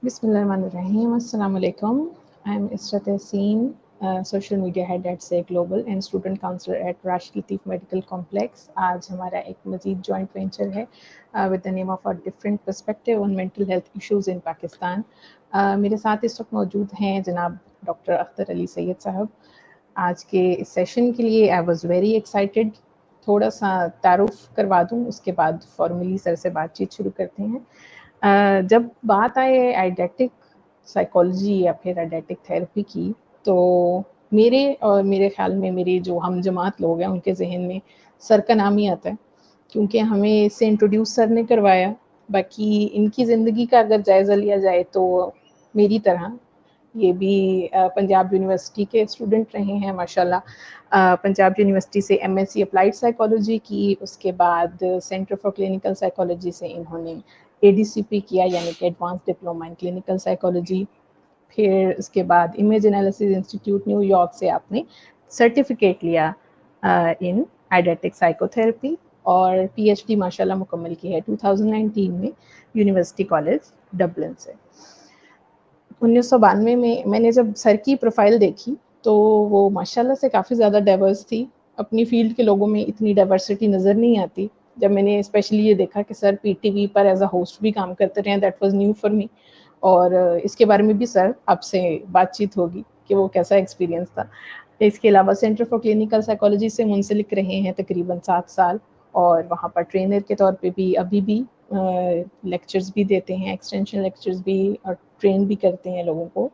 Bismillahirrahmanirrahim. Assalamu alaikum. I'm Israt Yasin, social media head at Say Global and student counselor at Rashid Latif Medical Complex. आज हमारा एक मजीद joint venture है with the name of a different perspective on mental health issues in Pakistan. मेरे साथ इस वक्त मौजूद हैं जनाब डॉक्टर अख्तर अली सैयद साहब. आज के इस सेशन के लिए आई वॉज वेरी एक्साइटेड. थोड़ा सा तारुफ करवा दूँ, उसके बाद फॉर्मली सर से बातचीत शुरू करते हैं. जब बात आए आइडेक्टिक साइकोलॉजी या फिर आइडेक्टिक थेरेपी की, तो मेरे और मेरे ख्याल में मेरे जो हम जमात लोग हैं उनके जहन में सर का नाम ही आता है, क्योंकि हमें इससे इंट्रोड्यूस सर ने करवाया. बाकी इनकी ज़िंदगी का अगर जायज़ा लिया जाए तो मेरी तरह ये भी पंजाब यूनिवर्सिटी के स्टूडेंट रहे हैं माशाल्लाह. पंजाब यूनिवर्सिटी से एमएससी अप्लाइड साइकोलॉजी की, उसके बाद सेंटर फॉर क्लिनिकल साइकोलॉजी से इन्होंने एडीसीपी किया, यानी कि advance diploma in clinical psychology. फिर उसके बाद इमेज एनालिसिस इंस्टीट्यूट न्यूयॉर्क से आपने सर्टिफिकेट लिया इन आइडेटिक साइकोथेरेपी, और पीएचडी माशाल्लाह मुकम्मल की है 2019 में यूनिवर्सिटी कॉलेज डबलिन से. 1992 में मैंने जब सर की प्रोफाइल देखी तो वो माशाल्लाह से काफ़ी ज़्यादा डाइवर्स थी. अपनी फील्ड के लोगों में इतनी डाइवर्सिटी नज़र नहीं आती. जब मैंने स्पेशली ये देखा कि सर पीटीवी पर एज अ होस्ट भी काम करते रहे, that was new for me. और इसके बारे में भी सर आपसे बातचीत होगी कि वो कैसा एक्सपीरियंस था. इसके अलावा सेंटर फॉर क्लिनिकल साइकोलॉजी से मुंसलिक रहे हैं तकरीबन 7 साल, और वहाँ पर ट्रेनर के तौर पे भी अभी भी लेक्चर्स भी देते हैं, एक्सटेंशन लेक्चर्स भी, और ट्रेन भी करते हैं लोगों को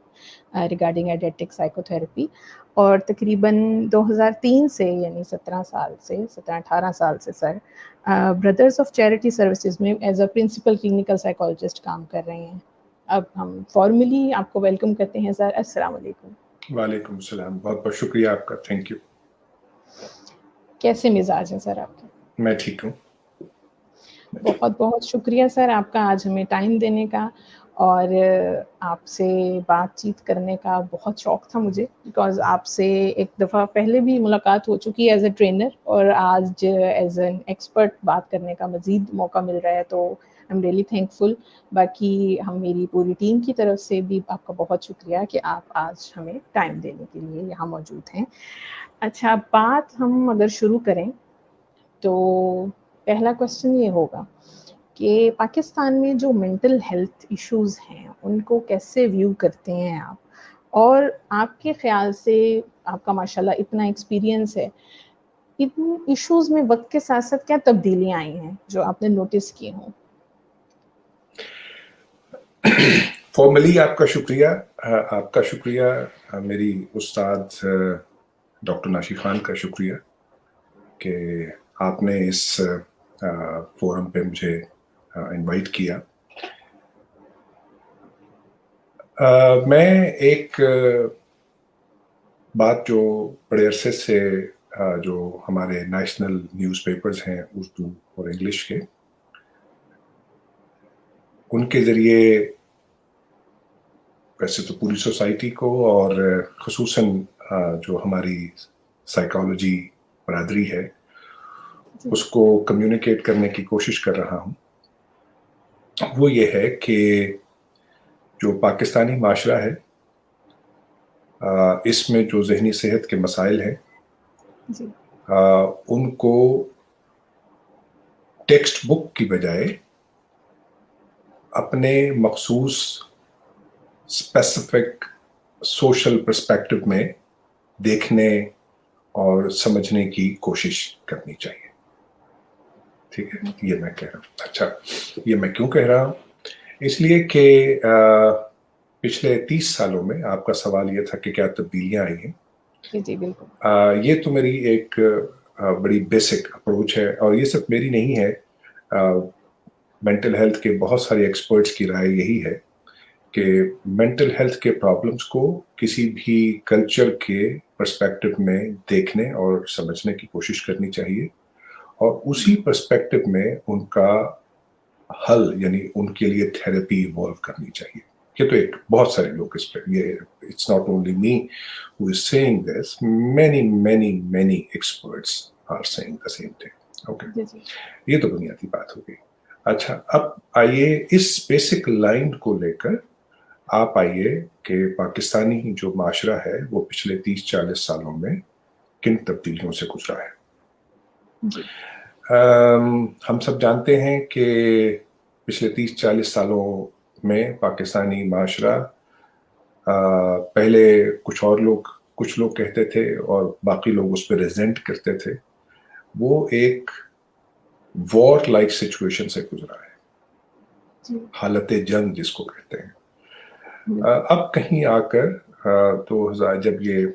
रिगार्डिंग आइडेटिक साइकोथेरेपी. और तकरीबन 2003 से, यानी 17-18 साल से sir brothers of charity services में as a principal clinical psychologist काम कर रहे हैं. अब हम फॉर्मली आपको वेलकम करते हैं सर. अस्सलाम वालेकुम. वालेकुम सलाम. बहुत बहुत शुक्रिया आपका. Thank you. कैसे मिजाज हैं सर आपके? मैं ठीक हूँ. बहुत बहुत शुक्रिया सर आपका आज हमें टाइम देने का, और आपसे बातचीत करने का बहुत शौक़ था मुझे, बिकॉज़ आपसे एक दफ़ा पहले भी मुलाकात हो चुकी है एज़ अ ट्रेनर, और आज एज़ एन एक्सपर्ट बात करने का मज़ीद मौका मिल रहा है, तो आई एम रियली थैंकफुल. बाकी हम मेरी पूरी टीम की तरफ से भी आपका बहुत शुक्रिया कि आप आज हमें टाइम देने के लिए यहाँ मौजूद हैं. अच्छा, बात हम अगर शुरू करें तो पहला क्वेश्चन ये होगा कि पाकिस्तान में जो मेंटल हेल्थ इश्यूज़ हैं उनको कैसे व्यू करते हैं आप, और आपके ख़्याल से, आपका माशाल्लाह इतना एक्सपीरियंस है, इन इश्यूज़ में वक्त के साथ साथ क्या तब्दीलियाँ आई हैं जो आपने नोटिस की हों? फॉर्मली आपका शुक्रिया. मेरी उस्ताद डॉक्टर नाशी खान का शुक्रिया कि आपने इस फोरम पे मुझे इनवाइट किया. मैं एक बात जो बड़े अरसे से जो हमारे नेशनल न्यूज़पेपर्स हैं उर्दू और इंग्लिश के, उनके ज़रिए वैसे तो पूरी सोसाइटी को और ख़ुसूसन जो हमारी साइकोलॉजी बरादरी है उसको कम्युनिकेट करने की कोशिश कर रहा हूँ. वो ये है कि जो पाकिस्तानी माशरा है इसमें जो ज़हनी सेहत के मसाइल हैं उनको टेक्स्ट बुक की बजाय अपने मखसूस स्पेसिफिक सोशल पर्सपेक्टिव में देखने और समझने की कोशिश करनी चाहिए. ठीक है, ये मैं कह रहा हूँ. अच्छा, ये मैं क्यों कह रहा हूँ? इसलिए कि पिछले 30 सालों में आपका सवाल ये था कि क्या तब्दीलियाँ आई हैं. जी बिल्कुल. ये तो मेरी एक बड़ी बेसिक अप्रोच है, और ये सिर्फ मेरी नहीं है. मेंटल हेल्थ के बहुत सारे एक्सपर्ट्स की राय यही है कि मेंटल हेल्थ के प्रॉब्लम्स को किसी भी कल्चर के पर्सपेक्टिव में देखने और समझने की कोशिश करनी चाहिए, और उसी पर्सपेक्टिव में उनका हल यानी उनके लिए थेरेपी इवॉल्व करनी चाहिए. ये तो एक बहुत सारे लोग इस पर, ये it's not only me who is saying this, many experts are saying the same thing. Okay, ये तो बुनियादी बात हो गई. अच्छा, अब आइए इस बेसिक लाइन को लेकर آپ آئیے کہ پاکستانی جو معاشرہ ہے وہ پچھلے 30-40 سالوں میں کن تبدیلیوں سے گزرا ہے. جی ہم سب جانتے ہیں کہ پچھلے 30-40 سالوں میں پاکستانی معاشرہ پہلے کچھ لوگ کہتے تھے اور باقی لوگ اس پہ ریزنٹ کرتے تھے، وہ ایک وار لائک سچویشن سے گزرا ہے، جی حالت جنگ جس کو کہتے ہیں. بالکل. اب کہیں آ کر جب یہ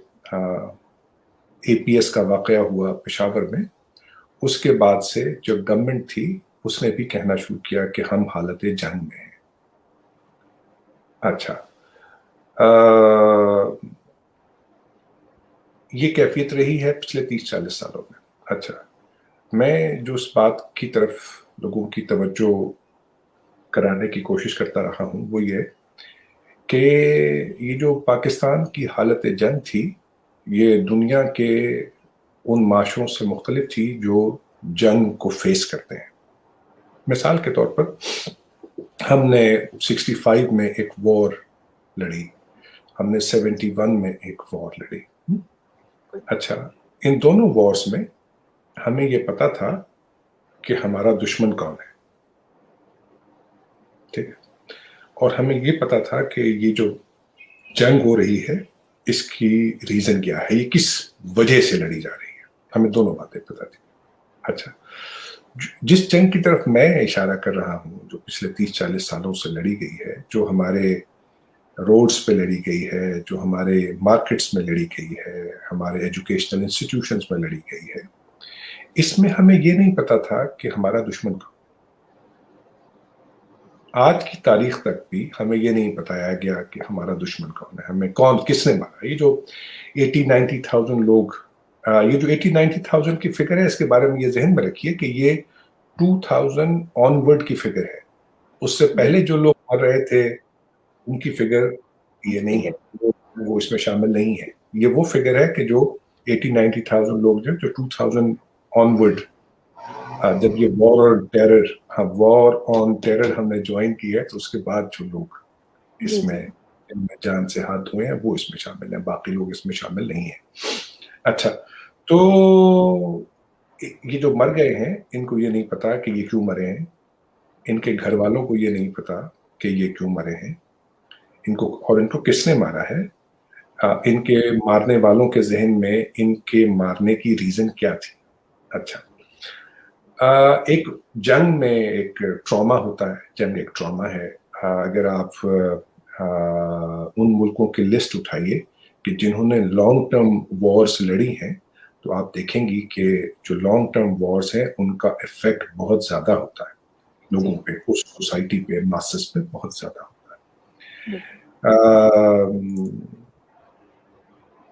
اے پی ایس کا واقعہ ہوا پشاور میں، اس کے بعد سے جو گورنمنٹ تھی اس نے بھی کہنا شروع کیا کہ ہم حالت جنگ میں ہیں. اچھا، یہ کیفیت رہی ہے پچھلے 30-40 سالوں میں. اچھا، میں جو اس بات کی طرف لوگوں کی توجہ کرانے کی کوشش کرتا رہا ہوں وہ یہ کہ یہ جو پاکستان کی حالت جنگ تھی یہ دنیا کے ان معاشروں سے مختلف تھی جو جنگ کو فیس کرتے ہیں. مثال کے طور پر ہم نے 65 میں ایک وار لڑی، ہم نے 71 میں ایک وار لڑی. اچھا، ان دونوں وارز میں ہمیں یہ پتا تھا کہ ہمارا دشمن کون ہے، ٹھیک ہے، اور ہمیں یہ پتا تھا کہ یہ جو جنگ ہو رہی ہے اس کی ریزن کیا ہے، یہ کس وجہ سے لڑی جا رہی ہے، ہمیں دونوں باتیں پتا تھی. اچھا، جس جنگ کی طرف میں اشارہ کر رہا ہوں جو پچھلے 30-40 سالوں سے لڑی گئی ہے، جو ہمارے روڈز پہ لڑی گئی ہے، جو ہمارے مارکیٹس میں لڑی گئی ہے، ہمارے ایجوکیشنل انسٹیٹیوشنز میں لڑی گئی ہے، اس میں ہمیں یہ نہیں پتا تھا کہ ہمارا دشمن کون. آج کی تاریخ تک بھی ہمیں یہ نہیں بتایا گیا کہ ہمارا دشمن کون ہے، ہمیں کس نے مارا. یہ جو 80-90,000 لوگ، یہ جو 80-90,000 کی فگر ہے، اس کے بارے میں یہ ذہن میں رکھیے کہ یہ 2000 آن ورڈ کی فگر ہے. اس سے پہلے جو لوگ مر رہے تھے ان کی فگر یہ نہیں ہے، وہ اس میں شامل نہیں ہے. یہ وہ فگر ہے کہ جو 80-90,000 لوگ جو 2000 آن ورڈ، جب یہ وار آن ٹیرر ہم نے جوائن کی ہے تو اس کے بعد جو لوگ اس میں جان سے ہاتھ دھوئے ہیں وہ اس میں شامل ہیں، باقی لوگ اس میں شامل نہیں ہیں. اچھا، تو یہ جو مر گئے ہیں ان کو یہ نہیں پتا کہ یہ کیوں مرے ہیں، ان کے گھر والوں کو یہ نہیں پتا کہ یہ کیوں مرے ہیں، ان کو کس نے مارا ہے، ان کے مارنے والوں کے ذہن میں ان کے مارنے کی ریزن کیا تھی. اچھا، ایک جنگ میں ایک ٹراما ہوتا ہے، جنگ ایک ٹراما ہے. اگر آپ ان ملکوں کی لسٹ اٹھائیے کہ جنہوں نے لانگ ٹرم وارز لڑی ہیں تو آپ دیکھیں گی کہ جو لانگ ٹرم وارز ہیں ان کا افیکٹ بہت زیادہ ہوتا ہے لوگوں پہ، اس سوسائٹی پہ، ماسز پہ بہت زیادہ ہوتا ہے.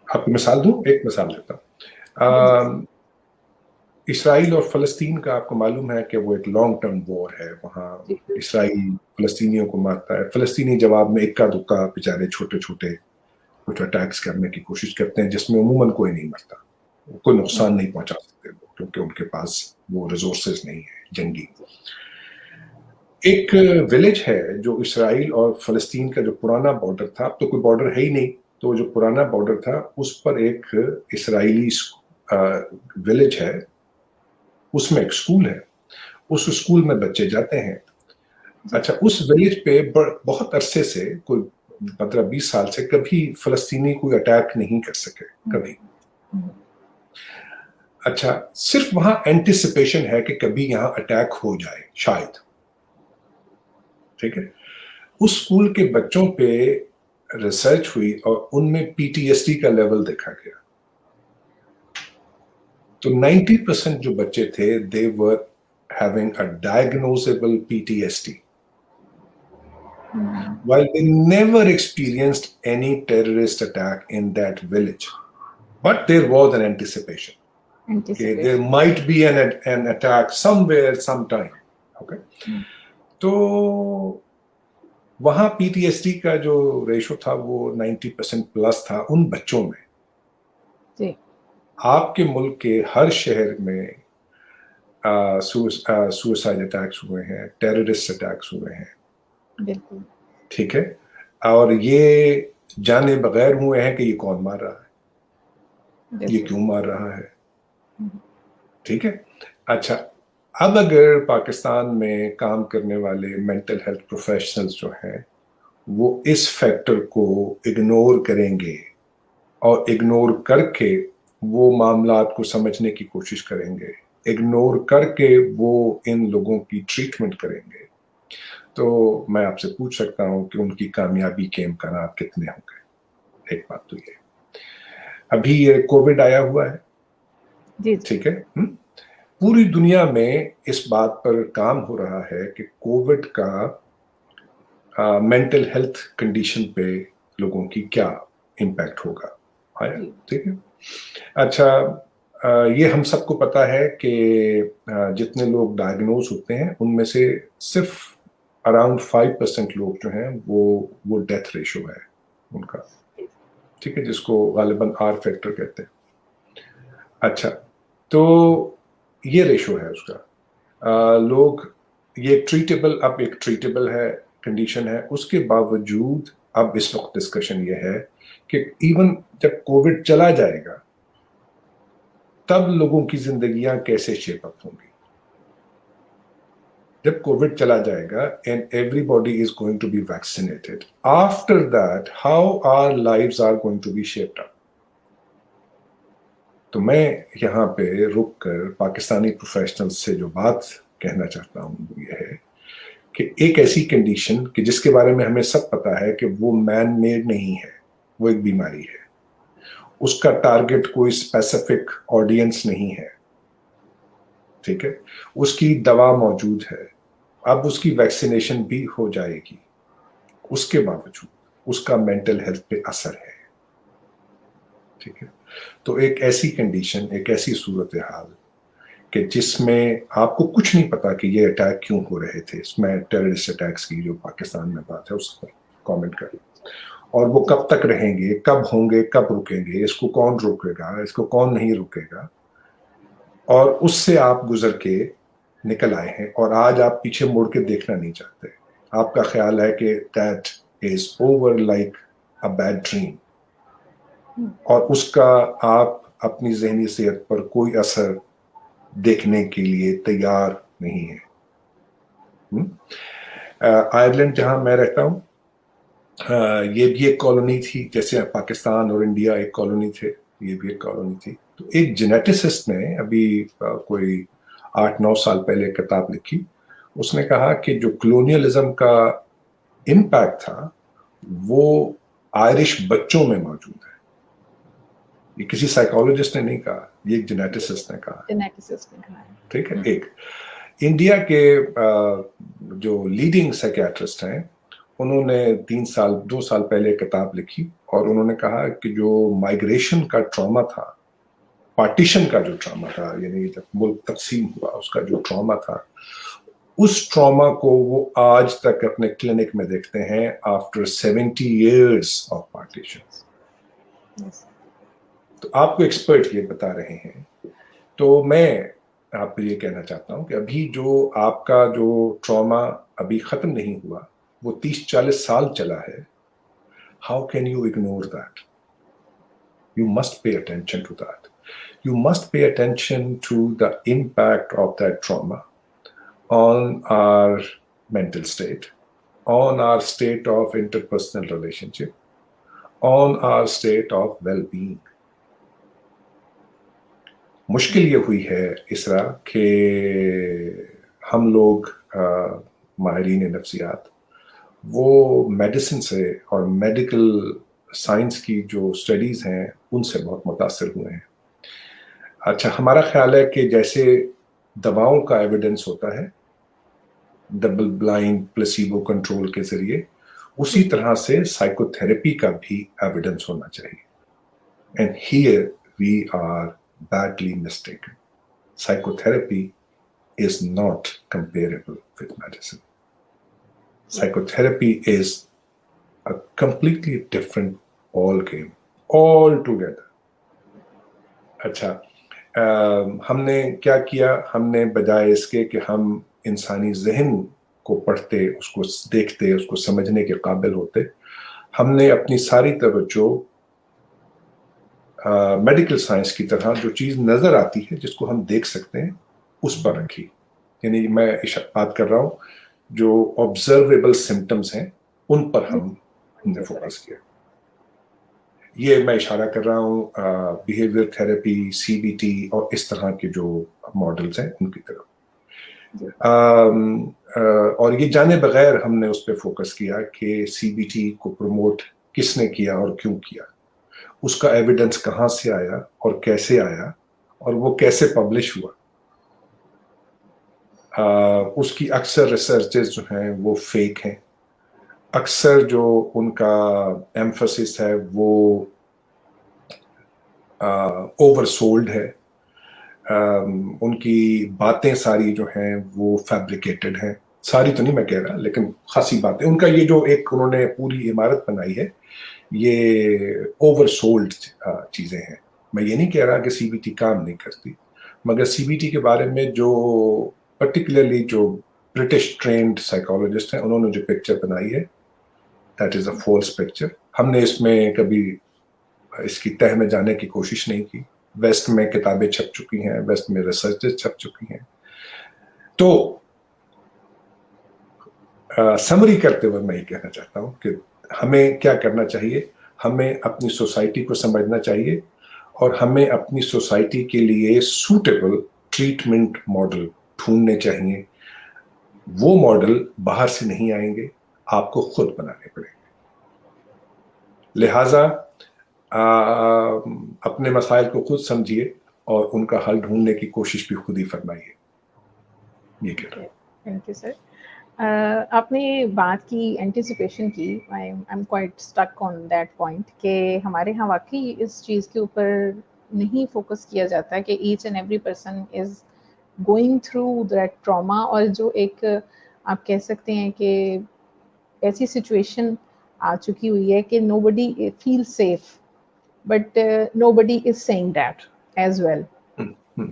آپ کو مثال دوں، ایک مثال دیتا ہوں. اسرائیل اور فلسطین کا آپ کو معلوم ہے کہ وہ ایک لانگ ٹرم وار ہے. وہاں اسرائیل فلسطینیوں کو مارتا ہے، فلسطینی جواب میں اکا دکا بیچارے چھوٹے چھوٹے کچھ اٹیکس کرنے کی کوشش کرتے ہیں جس میں عموماً کوئی نہیں مرتا، کوئی نقصان نہیں پہنچا سکتے وہ، کیونکہ ان کے پاس وہ ریسورسز نہیں ہے جنگی. ایک ولیج ہے جو اسرائیل اور فلسطین کا جو پرانا بارڈر تھا، اب تو کوئی بارڈر ہے ہی نہیں، تو جو پرانا بارڈر تھا اس پر ایک اسرائیلی ولیج ہے، اس میں ایک سکول ہے، اس سکول میں بچے جاتے ہیں. اچھا، اس ولیج پہ بہت عرصے سے، کوئی 15-20 سال سے کبھی فلسطینی کوئی اٹیک نہیں کر سکے کبھی. اچھا، صرف وہاں اینٹیسپیشن ہے کہ کبھی یہاں اٹیک ہو جائے شاید، ٹھیک ہے. اس سکول کے بچوں پہ ریسرچ ہوئی اور ان میں پی ٹی ایس ڈی کا لیول دیکھا گیا. تو 90% جو بچے تھے they were having a diagnosable PTSD while they never experienced any terrorist attack in that village, but there was an anticipation okay, there might be an attack somewhere sometime. Okay, تو وہاں پی T S D کا جو ratio تھا وہ 90% plus تھا ان بچوں میں. آپ کے ملک کے ہر شہر میں سوسائڈ اٹیکس ہوئے ہیں، ٹیررسٹ اٹیکس ہوئے ہیں، بالکل ٹھیک ہے. اور یہ جانے بغیر ہوئے ہیں کہ یہ کون مار رہا ہے, یہ کیوں مار رہا ہے. ٹھیک ہے. اچھا, اب اگر پاکستان میں کام کرنے والے مینٹل ہیلتھ پروفیشنلز جو ہیں وہ اس فیکٹر کو اگنور کریں گے اور اگنور کر کے وہ معاملات کو سمجھنے کی کوشش کریں گے, اگنور کر کے وہ ان لوگوں کی ٹریٹمنٹ کریں گے, تو میں آپ سے پوچھ سکتا ہوں کہ ان کی کامیابی کے امکانات کتنے ہوں گے. ایک بات تو یہ, ابھی یہ کووڈ آیا ہوا ہے, ٹھیک ہے, پوری دنیا میں اس بات پر کام ہو رہا ہے کہ کووڈ کا مینٹل ہیلتھ کنڈیشن پہ لوگوں کی کیا امپیکٹ ہوگا. آیا, ٹھیک ہے. اچھا, یہ ہم سب کو پتا ہے کہ جتنے لوگ ڈائگنوز ہوتے ہیں ان میں سے صرف اراؤنڈ 5% لوگ جو ہیں وہ ڈیتھ ریشو ہے ان کا, ٹھیک ہے, جس کو غالباً آر فیکٹر کہتے ہیں. اچھا, تو یہ ریشو ہے اس کا. لوگ یہ ٹریٹیبل, اب ایک ٹریٹیبل ہے کنڈیشن ہے, اس کے باوجود اب اس وقت ڈسکشن یہ ہے کہ ایون جب کووڈ چلا جائے گا تب لوگوں کی زندگیاں کیسے شیپ اپ ہوں گی. جب کووڈ چلا جائے گا and everybody is going to be vaccinated, after that how our lives are going to be shaped up. تو میں یہاں پہ رک کر پاکستانی پروفیشنل سے جو بات کہنا چاہتا ہوں وہ یہ ہے کہ ایک ایسی کنڈیشن کہ جس کے بارے میں ہمیں سب پتا ہے کہ وہ مین میڈ نہیں ہے, وہ ایک بیماری ہے, اس کا ٹارگٹ کوئی اسپیسیفک آڈینس نہیں ہے, ٹھیک ہے, اس کی دوا موجود ہے, اب اس کی ویکسینیشن بھی ہو جائے گی, اس کے باوجود اس کا مینٹل ہیلتھ پہ اثر ہے, ٹھیک ہے. تو ایک ایسی کنڈیشن, ایک ایسی صورتحال کہ جس میں آپ کو کچھ نہیں پتا کہ یہ اٹیک کیوں ہو رہے تھے, اس میں ٹیررسٹ اٹیکس کی جو پاکستان میں بات ہے اس پر کامنٹ کریں, اور وہ کب تک رہیں گے, کب ہوں گے, کب رکیں گے, اس کو کون روکے گا, اس کو کون نہیں روکے گا, اور اس سے آپ گزر کے نکل آئے ہیں اور آج آپ پیچھے مڑ کے دیکھنا نہیں چاہتے. آپ کا خیال ہے کہ that is over like a bad dream, اور اس کا آپ اپنی ذہنی صحت پر کوئی اثر دیکھنے کے لیے تیار نہیں ہے. آئرلینڈ جہاں میں رہتا ہوں یہ بھی ایک کالونی تھی, جیسے پاکستان اور انڈیا ایک کالونی تھے, یہ بھی ایک کالونی تھی. تو ایک جینیٹسسٹ نے ابھی کوئی 8-9 سال پہلے کتاب لکھی, اس نے کہا کہ جو کلونیلزم کا امپیکٹ تھا وہ آئرش بچوں میں موجود ہے. یہ کسی سائیکالوجسٹ نے نہیں کہا, یہ ایک جینیٹسسٹ نے کہا, ٹھیک ہے. ایک انڈیا کے جو لیڈنگ سائیکیاٹرسٹ ہیں انہوں نے 2 سال پہلے کتاب لکھی اور انہوں نے کہا کہ جو مائگریشن کا ٹراما تھا, پارٹیشن کا جو ٹراما تھا, یعنی جب ملک تقسیم ہوا اس کا جو ٹراما تھا, اس ٹراما کو وہ آج تک اپنے کلینک میں دیکھتے ہیں آفٹر 70 years آف پارٹیشن. تو آپ کو ایکسپرٹ یہ بتا رہے ہیں, تو میں آپ کو یہ کہنا چاہتا ہوں کہ ابھی جو آپ کا جو ٹراما ابھی ختم نہیں ہوا وہ 30-40 سال چلا ہے. How can you ignore that? You must pay attention to that. You must pay attention to the impact of that trauma on our mental state, on our state of interpersonal relationship, on our state of well-being. مشکل یہ ہوئی ہے اسرا کہ ہم لوگ ماہرین نفسیات وہ میڈیسن سے اور میڈیکل سائنس کی جو اسٹڈیز ہیں ان سے بہت متاثر ہوئے ہیں. اچھا, ہمارا خیال ہے کہ جیسے دواؤں کا ایویڈنس ہوتا ہے ڈبل بلائنڈ پلیسیبو کنٹرول کے ذریعے, اسی طرح سے سائیکو تھراپی کا بھی ایویڈنس ہونا چاہیے. And here we are badly mistaken. Psychotherapy is not comparable with medicine. Psychotherapy is a completely different ball game altogether. اچھا, ہم نے کیا کیا, ہم نے بجائے اس کے کہ ہم انسانی ذہن کو پڑھتے, اس کو دیکھتے, اس کو سمجھنے کے قابل ہوتے, हमने अपनी सारी तवज्जो मेडिकल साइंस की तरह जो चीज़ नज़र आती है, जिसको हम देख सकते हैं, उस पर रखी। यानी मैं बात कर रहा हूँ जो ऑब्जर्वेबल सिम्टम्स हैं, उन पर हमने फोकस किया। ये मैं इशारा कर रहा हूँ बिहेवियर थेरेपी, सीबीटी और इस तरह के जो मॉडल्स हैं उनकी तरफ। और ये जाने बगैर हमने उस पर फोकस किया कि सीबीटी को प्रमोट किसने किया और क्यों किया, उसका एविडेंस कहाँ से आया और कैसे आया, और वो कैसे पब्लिश हुआ। उसकी अक्सर रिसर्चेस जो हैं वो फेक हैं, अक्सर जो उनका एम्फसिस है वो ओवरसोल्ड है, उनकी बातें सारी जो हैं वो फैब्रिकेटेड हैं। सारी तो नहीं मैं कह रहा, लेकिन खासी बातें, उनका ये जो एक उन्होंने पूरी इमारत बनाई है, ये ओवरसोल्ड चीज़ें हैं। मैं ये नहीं कह रहा कि सीबीटी काम नहीं करती, मगर सीबीटी के बारे में जो पर्टिकुलरली जो ब्रिटिश ट्रेंड साइकोलॉजिस्ट हैं, उन्होंने जो पिक्चर बनाई है, that is a false picture. हमने इसमें कभी इसकी तह में जाने की कोशिश नहीं की। वेस्ट में किताबें छप चुकी हैं, वेस्ट में रिसर्चेस छप चुकी हैं। तो समरी करते हुए मैं ये कहना चाहता हूँ कि हमें क्या करना चाहिए, हमें अपनी सोसाइटी को समझना चाहिए और हमें अपनी सोसाइटी के लिए सूटेबल ट्रीटमेंट मॉडल ढूंढने चाहिए। वो मॉडल बाहर से नहीं आएंगे, आपको खुद बनाने पड़ेंगे। लिहाजा अपने मसाइल को खुद समझिए और उनका हल ढूंढने की कोशिश भी खुद ही फरमाइए। ये कह रहा हूं। Thank you sir. आपने बात की एंटिसिपेशन की, I am quite stuck on that point कि हमारे यहाँ वाकई इस चीज़ के ऊपर नहीं फोकस किया जाता कि each and every person is going through that trauma, और जो एक आप कह सकते हैं कि ऐसी सिचुएशन आ चुकी हुई है कि nobody feel safe, but nobody is saying that as well.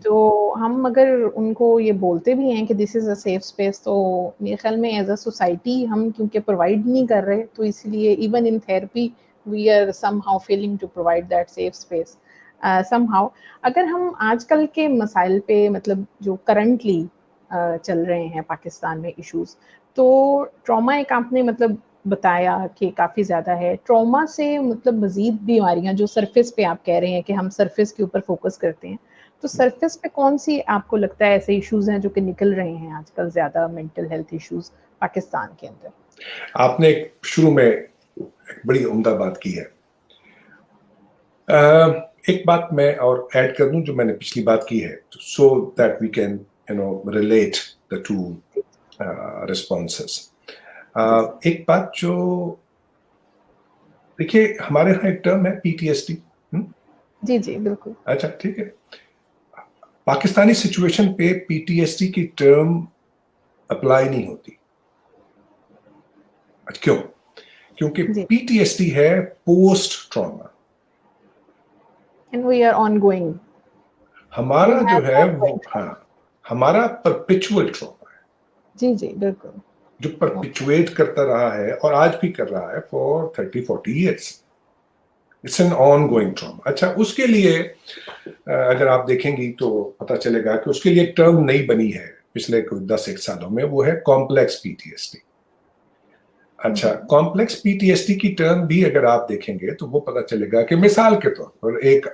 तो हम अगर उनको ये बोलते भी हैं कि this is a safe space, तो मेरे ख्याल में एज अ सोसाइटी हम क्योंकि प्रोवाइड नहीं कर रहे, तो इसलिए even in therapy we are somehow failing to provide that safe space somehow. अगर हम आजकल के मसाइल पे, मतलब जो करंटली चल रहे हैं पाकिस्तान में इश्यूज, तो ट्रॉमा एक आपने मतलब बताया कि काफ़ी ज़्यादा है। ट्रॉमा से मतलब मज़ीद बीमारियाँ जो सरफेस पे आप कह रहे हैं कि हम सरफेस के ऊपर फोकस करते हैं, तो सरफेस पे कौन सी आपको लगता है ऐसे इश्यूज हैं जो कि निकल रहे हैं आजकल ज़्यादा, मेंटल हेल्थ इश्यूज पाकिस्तान के अंदर? आपने शुरू में एक बड़ी उम्दा बात की है। एक बात मैं और ऐड कर दूं जो मैंने पिछली बात की है, so that we can relate the two responses. एक बात जो देखिए, हमारे यहाँ एक टर्म है पीटीएसडी। जी जी बिल्कुल। अच्छा ठीक है, पाकिस्तानी सिचुएशन पे पीटीएसडी की टर्म अप्लाई नहीं होती। क्यों? क्योंकि पीटीएसडी है post trauma, and we are ongoing. हमारा जो है वो, हाँ, हमारा परपिचुअल ट्रॉमा है। जी जी बिल्कुल। जो परपिचुएट करता रहा है और आज भी कर रहा है for 30-40 years. It's an on going trauma. अच्छा, उसके लिए अगर आप देखेंगी तो पता चलेगा कि उसके लिए एक टर्म नई बनी है पिछले 10-1 सालों में, वो है कॉम्प्लेक्स पीटीएसडी। अच्छा, कॉम्प्लेक्स पीटीएसडी की टर्म भी अगर आप देखेंगे तो वो पता चलेगा कि मिसाल के तौर पर एक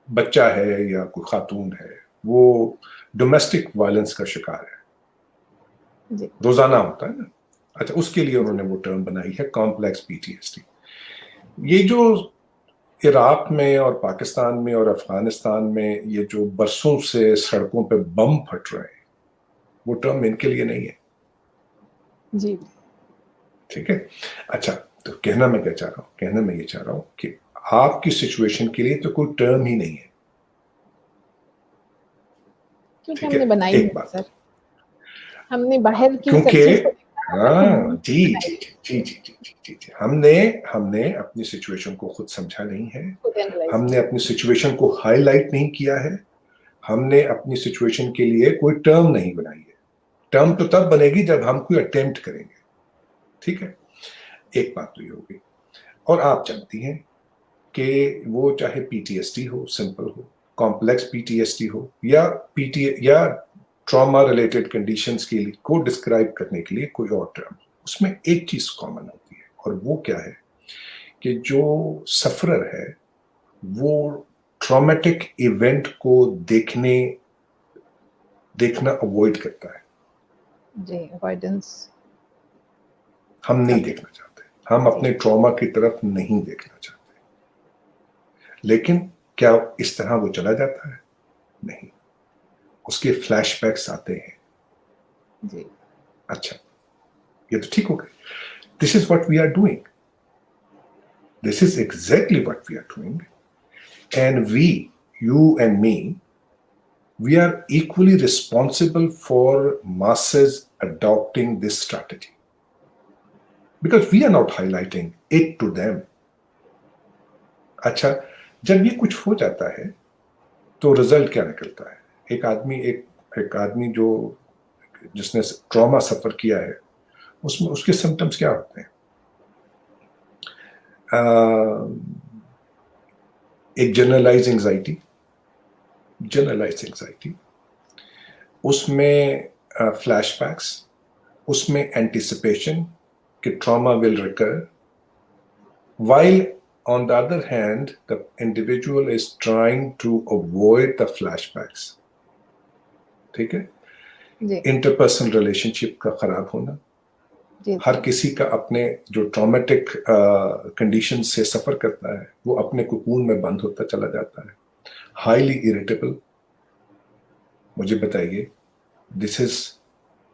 बच्चा है या कोई खातून है, वो डोमेस्टिक वायलेंस का शिकार है, रोजाना होता है ना। अच्छा, उसके लिए उन्होंने वो टर्म बनाई है कॉम्प्लेक्स पीटीएसडी। ये जो इराक में और पाकिस्तान में और अफगानिस्तान में ये जो बरसों से सड़कों पे बम फट रहे हैं, वो टर्म इनके लिए नहीं है। जी ठीक है। अच्छा, तो कहना मैं क्या चाह रहा हूं, कहना मैं ये चाह रहा हूं कि आपकी सिचुएशन के लिए तो कोई टर्म ही नहीं है। क्योंकि ठीक हमने है, बनाई एक नहीं बात, सर, हमने बाहर की सब क्योंकि चीज को हाँ जी जी जी जी जी जी जी जी हमने हमने अपनी सिचुएशन को खुद समझा नहीं है, खुद एनालाइज हमने किया। अपनी सिचुएशन को हाईलाइट नहीं किया है, हमने अपनी सिचुएशन के लिए कोई टर्म नहीं बनाई है। टर्म तो तब बनेगी जब हम कोई अटेम्प्ट करेंगे। ठीक है। ایک بات تو یہ ہوگی. اور آپ جانتی ہیں کہ وہ چاہے پی ٹی ایس ٹی ہو, سمپل ہو, complex P T S D ہو, یا ٹراما ریلیٹڈ کنڈیشنز کے لیے کو ڈسکرائب کرنے کے لیے کوئی اور ٹرم, اس میں ایک چیز کامن ہوتی ہے, اور وہ کیا ہے کہ جو سفرر ہے وہ ٹرامیٹک ایونٹ کو دیکھنا اوائڈ کرتا ہے. جی, اوائڈنس. ہم نہیں دیکھنا چاہتے, ہم اپنے ٹراما کی طرف نہیں دیکھنا چاہتے. لیکن کیا اس طرح وہ چلا جاتا ہے؟ نہیں, اس کے فلیش بیکس آتے ہیں. جی. اچھا, یہ تو ٹھیک ہو گئی. This is what we are doing. This is exactly what we are doing. And we, you and me, we are equally responsible for masses adopting this strategy. Because we are not highlighting it to them. اچھا, جب یہ کچھ ہو جاتا ہے تو result کیا نکلتا ہے؟ ایک آدمی جو جس نے ٹراما سفر کیا ہے اس کے سمپٹمز کیا ہوتے ہیں؟ ایک جنرلائز انگزائٹی, اس میں فلیش بیکس, اس میں اینٹیسپیشن کہ trauma will ریکر, while on the other hand the individual is trying to avoid the flashbacks. ٹھیک ہے. انٹرپرسنل ریلیشن شپ کا خراب ہونا, ہر کسی کا اپنے جو ٹرامیٹک کنڈیشن سے سفر کرتا ہے وہ اپنے کوکون میں بند ہوتا چلا جاتا ہے. Highly irritable. مجھے بتائیے, this is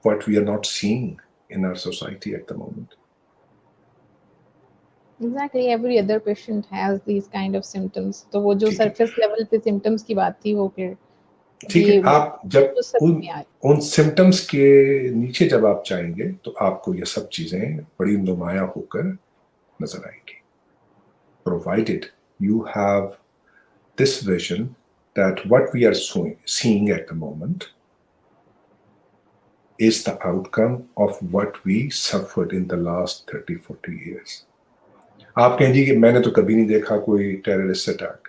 what we are not seeing in our society at the moment. Exactly, every other patient has these kind of symptoms. تو وہ جو surface level پہ symptoms کی بات تھی وہ پھر ٹھیک ہے, آپ جب ان سمٹمز کے نیچے جب آپ جائیں گے تو آپ کو یہ سب چیزیں بڑی نمایاں ہو کر نظر آئیں گی. Provided you have this vision that what we are seeing at the moment is the outcome of what we suffered in the last 30-40 years. آپ کہیں گے کہ میں نے تو کبھی نہیں دیکھا کوئی ٹیررسٹ اٹیک.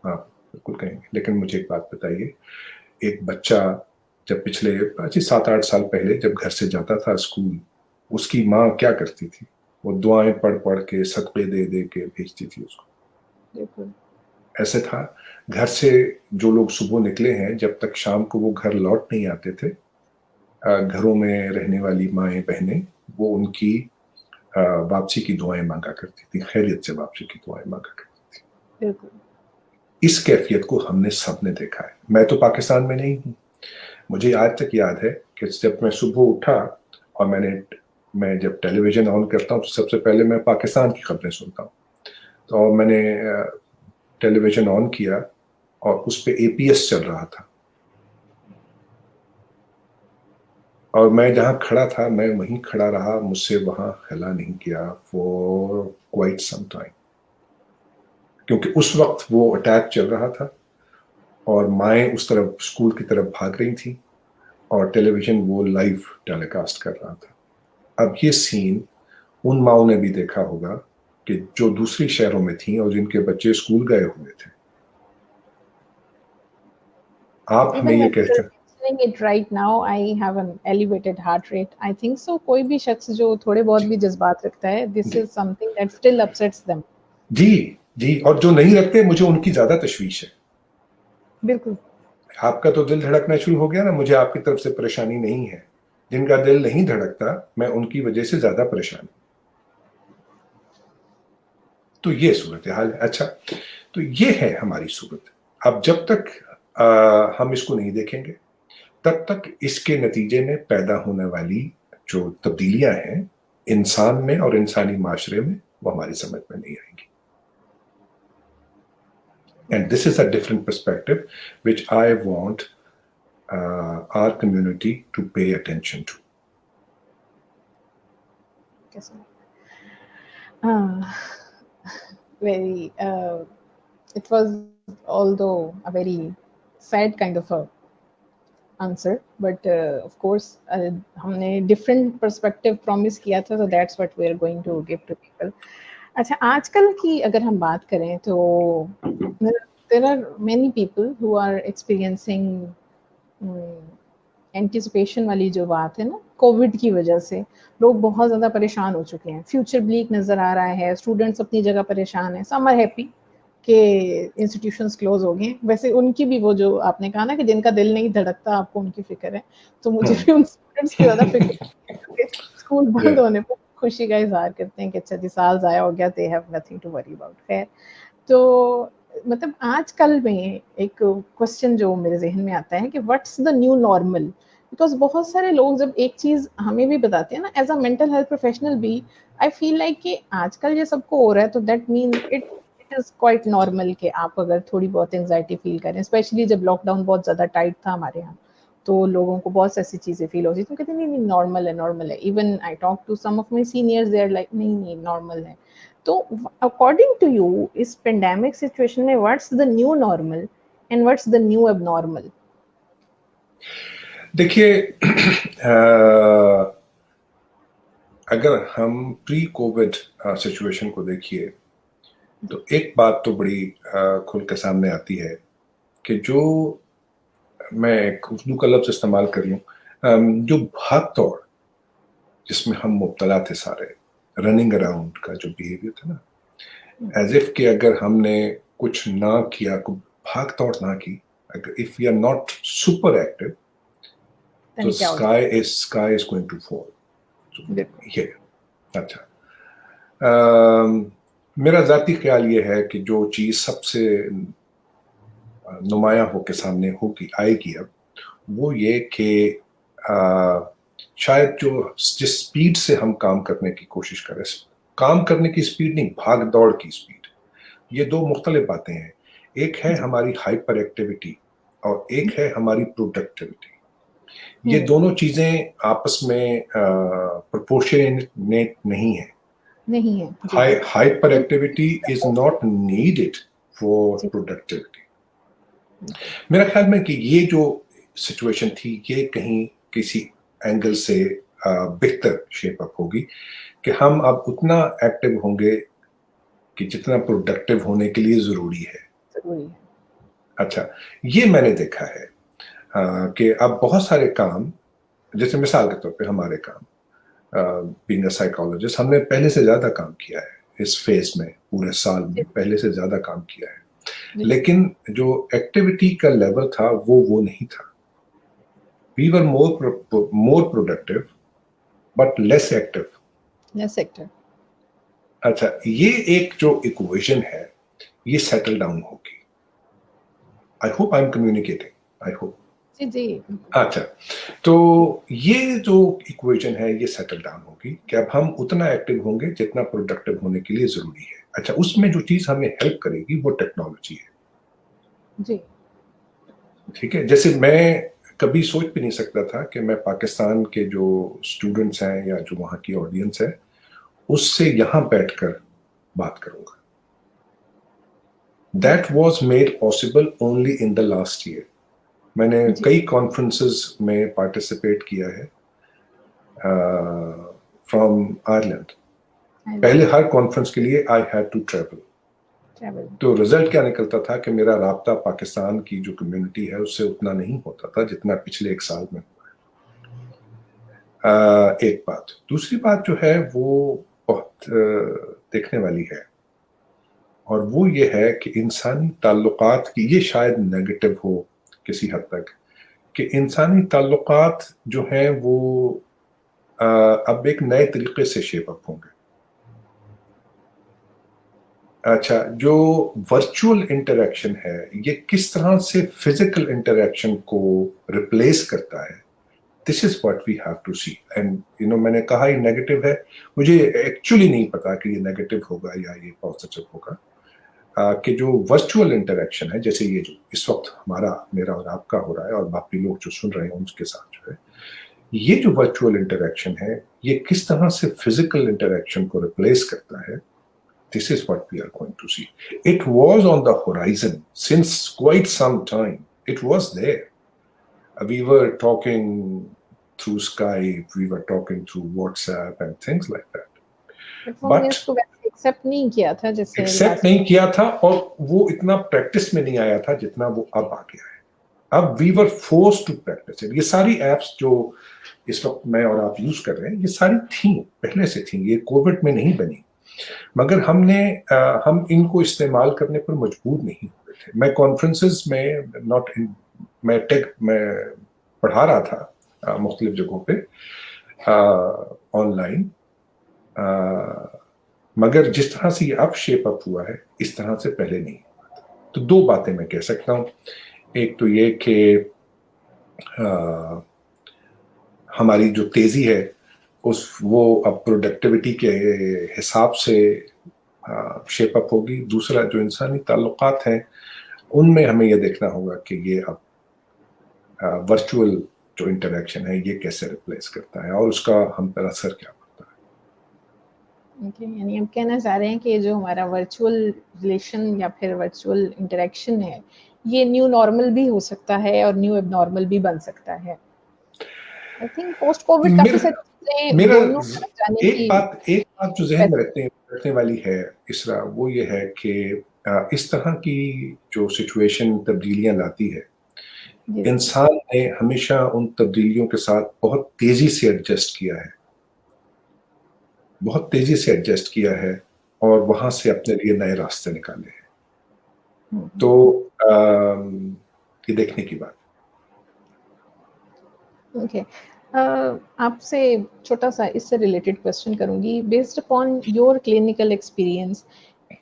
ہاں بالکل کہیں گے, لیکن مجھے ایک بات بتائیے, ایک بچہ جب پچھلے 7-8 سال پہلے جب گھر سے جاتا تھا اسکول, اس کی ماں کیا کرتی تھی؟ وہ دعائیں پڑھ کے صدقے دے کے بھیجتی تھی اس کو. ایسے تھا گھر سے جو لوگ صبح نکلے ہیں جب تک شام کو وہ گھر لوٹ نہیں آتے تھے, گھروں میں رہنے والی مائیں بہنیں وہ ان کی واپسی کی دعائیں مانگا کرتی تھی, خیریت سے واپسی کی دعائیں مانگا کرتی تھی. اس کیفیت کو ہم نے سب نے دیکھا ہے. میں تو پاکستان میں نہیں ہوں, مجھے آج تک یاد ہے کہ جب میں صبح اٹھا اور میں جب ٹیلی ویژن آن کرتا ہوں تو سب سے پہلے میں پاکستان کی خبریں سنتا ہوں. تو میں نے ٹیلی ویژن آن کیا اور اس پہ APS چل رہا تھا, اور میں جہاں کھڑا تھا میں وہیں کھڑا رہا, مجھ سے وہاں ہلا نہیں کیا فور کوائٹ سم ٹائم, کیونکہ اس وقت وہ اٹیک چل رہا تھا اور مائیں اس طرف اسکول کی طرف بھاگ رہی تھیں اور ٹیلی ویژن وہ لائیو ٹیلی کاسٹ کر رہا تھا. اب یہ سین ان ماؤں نے بھی دیکھا ہوگا کہ جو دوسری شہروں میں تھیں اور جن کے بچے اسکول گئے ہوئے تھے. آپ ہمیں یہ کہتے ہیں it right now I have an elevated heart rate. I think so کوئی بھی شخص جو تھوڑے بہت بھی جذبات رکھتا ہے, this is something that still upsets them. جی, اور جو نہیں رکھتے مجھے ان کی زیادہ تشویش ہے. بالکل. آپ کا تو دل دھڑکنا شروع ہو گیا نا, مجھے آپ کی طرف سے پریشانی نہیں ہے. جن کا دل نہیں دھڑکتا میں ان کی وجہ سے زیادہ پریشان ہوں. تو یہ صورتحال ہے. اچھا, تو یہ ہے ہماری صورت. اب جب تک ہم اس کو نہیں دیکھیں گے تب تک اس کے نتیجے میں پیدا ہونے والی جو تبدیلیاں ہیں انسان میں اور انسانی معاشرے میں وہ ہماری سمجھ میں نہیں آئیں گی. And this is a different perspective which I want our community to pay attention to. Very, it was although a very sad kind of a answer, but of course हमने डिफरेंट पर्सपेक्टिव प्रॉमिस किया था, तो that's what we are going to give to people. अच्छा, आजकल की अगर हम बात करें तो there are many people who are experiencing anticipation वाली जो बात है ना, कोविड की वजह से लोग बहुत ज़्यादा परेशान हो चुके हैं. फ्यूचर ब्लीक नज़र आ रहा है. स्टूडेंट्स अपनी जगह परेशान हैं. सम आर हैप्पी कि इंस्टीट्यूशंस क्लोज हो गए. वैसे उनकी भी, वो जो आपने कहा ना कि जिनका दिल नहीं धड़कता, आपको उनकी फिक्र है, तो मुझे भी उन स्टूडेंट्स की ज़्यादा फिक्र है. स्कूल बंद होने पर खुशी का इजहार करते हैं कि अच्छा जी, साल ज़ाया हो गया, they have nothing to worry about. खैर, तो मतलब आजकल में एक क्वेश्चन जो मेरे जहन में आता है कि what's the new normal. Because बहुत सारे लोग जब एक चीज हमें भी बताते हैं ना, as a mental health professional भी, आई फील लाइक कि आजकल ये सबको हो रहा है, तो that mean it is quite normal कि आप अगर थोड़ी बहुत एंजाइटी फील करें. स्पेशली जब लॉकडाउन बहुत ज्यादा टाइट था हमारे यहाँ, तो लोगों को बहुत ऐसी चीजें फील होती, तो कहते नहीं नॉर्मल है, नॉर्मल है. Even I talk to some of my seniors, they are like नहीं नहीं नॉर्मल है. तो अकॉर्डिंग टू यू, इस पेंडेमिक सिचुएशन में what's the new normal and what's the new abnormal? देखिए, अगर हम प्री कोविड सिचुएशन को देखिए, तो एक बात तो बड़ी खुल के सामने आती है कि जो, मैं एक उर्दू का लफ्ज़ इस्तेमाल कर लूँ, जो भाग दौड़ जिसमें हम मुब्तला थे सारे, रनिंग अराउंड का जो बिहेवियर था ना, एज इफ कि अगर हमने कुछ ना किया, भाग दौड़ ना की, अगर if we are not super active, तो sky is going to fall. ये अच्छा, मेरा ज़ाती ख्याल ये है कि जो चीज़ सबसे नुमाया होकर सामने होगी, आएगी अब, वो ये कि शायद जो जिस स्पीड से हम काम करने की कोशिश करें, काम करने की स्पीड नहीं, भाग दौड़ की स्पीड, ये दो मुख्तलिफ बातें हैं. एक है हमारी हाइपर एक्टिविटी और एक है हमारी प्रोडक्टिविटी. ये दोनों चीजें आपस में प्रोपोर्शनेट नहीं है. Hyper activity is not needed for productivity. मेरा ख्याल में कि ये जो सिचुएशन थी, ये कहीं किसी एंगल से बेहतर शेप अप होगी कि हम अब उतना एक्टिव होंगे कि जितना प्रोडक्टिव होने के लिए जरूरी है. अच्छा, ये मैंने देखा है कि अब बहुत सारे काम, जैसे मिसाल के तौर पे हमारे काम, बीइंग अ साइकोलॉजिस्ट, हमने पहले से ज्यादा काम किया है इस फेज में, पूरे साल में पहले से ज्यादा काम किया है, लेकिन जो एक्टिविटी का लेवल था वो नहीं था. We were more productive, but less active. अच्छा, ये एक जो इक्वेशन है, ये सेटल डाउन होगी. I hope I am communicating. I hope. जी. अच्छा, तो ये जो इक्वेशन है, ये सेटल डाउन होगी कि अब हम उतना एक्टिव होंगे जितना प्रोडक्टिव होने के लिए जरूरी है. अच्छा, उसमें जो चीज हमें हेल्प करेगी वो टेक्नोलॉजी है. जी. ठीक है. जैसे मैं कभी सोच भी नहीं सकता था कि मैं पाकिस्तान के जो स्टूडेंट्स हैं या जो वहाँ की ऑडियंस है, उससे यहाँ बैठकर बात करूंगा. That was made possible only in the last year. मैंने कई कॉन्फ्रेंसेस में पार्टिसिपेट किया है फ्रॉम आयरलैंड. पहले हर कॉन्फ्रेंस के लिए आई हैड टू ट्रैवल. तो रिजल्ट क्या निकलता था कि मेरा राब्ता पाकिस्तान की जो कम्युनिटी है उससे उतना नहीं होता था जितना पिछले एक साल में हुआ है. एक बात. दूसरी बात जो है वो बहुत देखने वाली है, और वो ये है कि इंसानी ताल्लुकात की, ये शायद नेगेटिव हो किसी हद तक, कि इंसानी ताल्लुकात जो हैं वो अब एक नए तरीके से शेप अप होंगे. अच्छा, जो वर्चुअल इंटरेक्शन है, ये किस तरह से फिजिकल इंटरेक्शन को रिप्लेस करता है, this is what we have to see. And मैंने कहा ये नेगेटिव है, मुझे एक्चुअली नहीं पता कि ये नेगेटिव होगा या ये पॉजिटिव होगा. कि जो वर्चुअल इंटरेक्शन है, जैसे ये जो इस वक्त हमारा, मेरा और आपका हो रहा है, और बाकी लोग जो सुन रहे हैं उनके साथ जो है, ये जो वर्चुअल इंटरेक्शन है, ये किस तरह से फिजिकल इंटरेक्शन को रिप्लेस करता है, this is what we are going to see. It was on the horizon since quite some time. It was there. we were talking through Skype, we were talking through WhatsApp and things like that. वो हमने उसको वैसे accept नहीं किया था जैसे accept नहीं किया था, और वो इतना प्रैक्टिस में नहीं आया था जितना वो अब आ गया है. अब we were forced to practice it. ये सारी एप्स जो इस वक्त मैं और आप यूज कर रहे हैं, ये सारी थी, पहले से थी, ये कोविड में नहीं बनी, मगर हम इनको इस्तेमाल करने पर मजबूर नहीं हुए थे. मैं कॉन्फ्रेंसेस में मैं पढ़ा रहा था मुख्तलिफ जगहों पे ऑनलाइन, मगर जिस तरह से ये अब शेप अप हुआ है इस तरह से पहले नहीं हुआ था. तो दो बातें मैं कह सकता हूँ. एक तो ये कि हमारी जो तेजी है वो अब प्रोडक्टिविटी के हिसाब से शेप अप होगी. दूसरा, जो इंसानी ताल्लुकात हैं उनमें हमें यह देखना होगा कि ये अब वर्चुअल जो इंटरेक्शन है ये कैसे रिप्लेस करता है और उसका हम पर असर क्या पड़ता है. ओके, यानी हम कहना चाह रहे हैं कि जो हमारा वर्चुअल रिलेशन या फिर वर्चुअल इंटरेक्शन है ये न्यू नॉर्मल भी हो सकता है और न्यू एबनॉर्मल भी बन सकता है. आई थिंक पोस्ट कोविड काफी सारी चीजें मेरा दोनों तरफ जाने एक की बात जो जहन में रखने वाली है इसरा, वो ये है कि इस तरह की जो सिचुएशन तब्दीलियां लाती है, इंसान ने हमेशा उन तब्दीलियों के साथ बहुत तेजी से एडजस्ट किया है, बहुत तेजी से एडजस्ट किया है और वहां से अपने लिए नए रास्ते निकाले हैं. तो ये देखने की बात. ओके, आपसे छोटा सा इससे रिलेटेड क्वेश्चन करूंगी. Based upon your clinical experience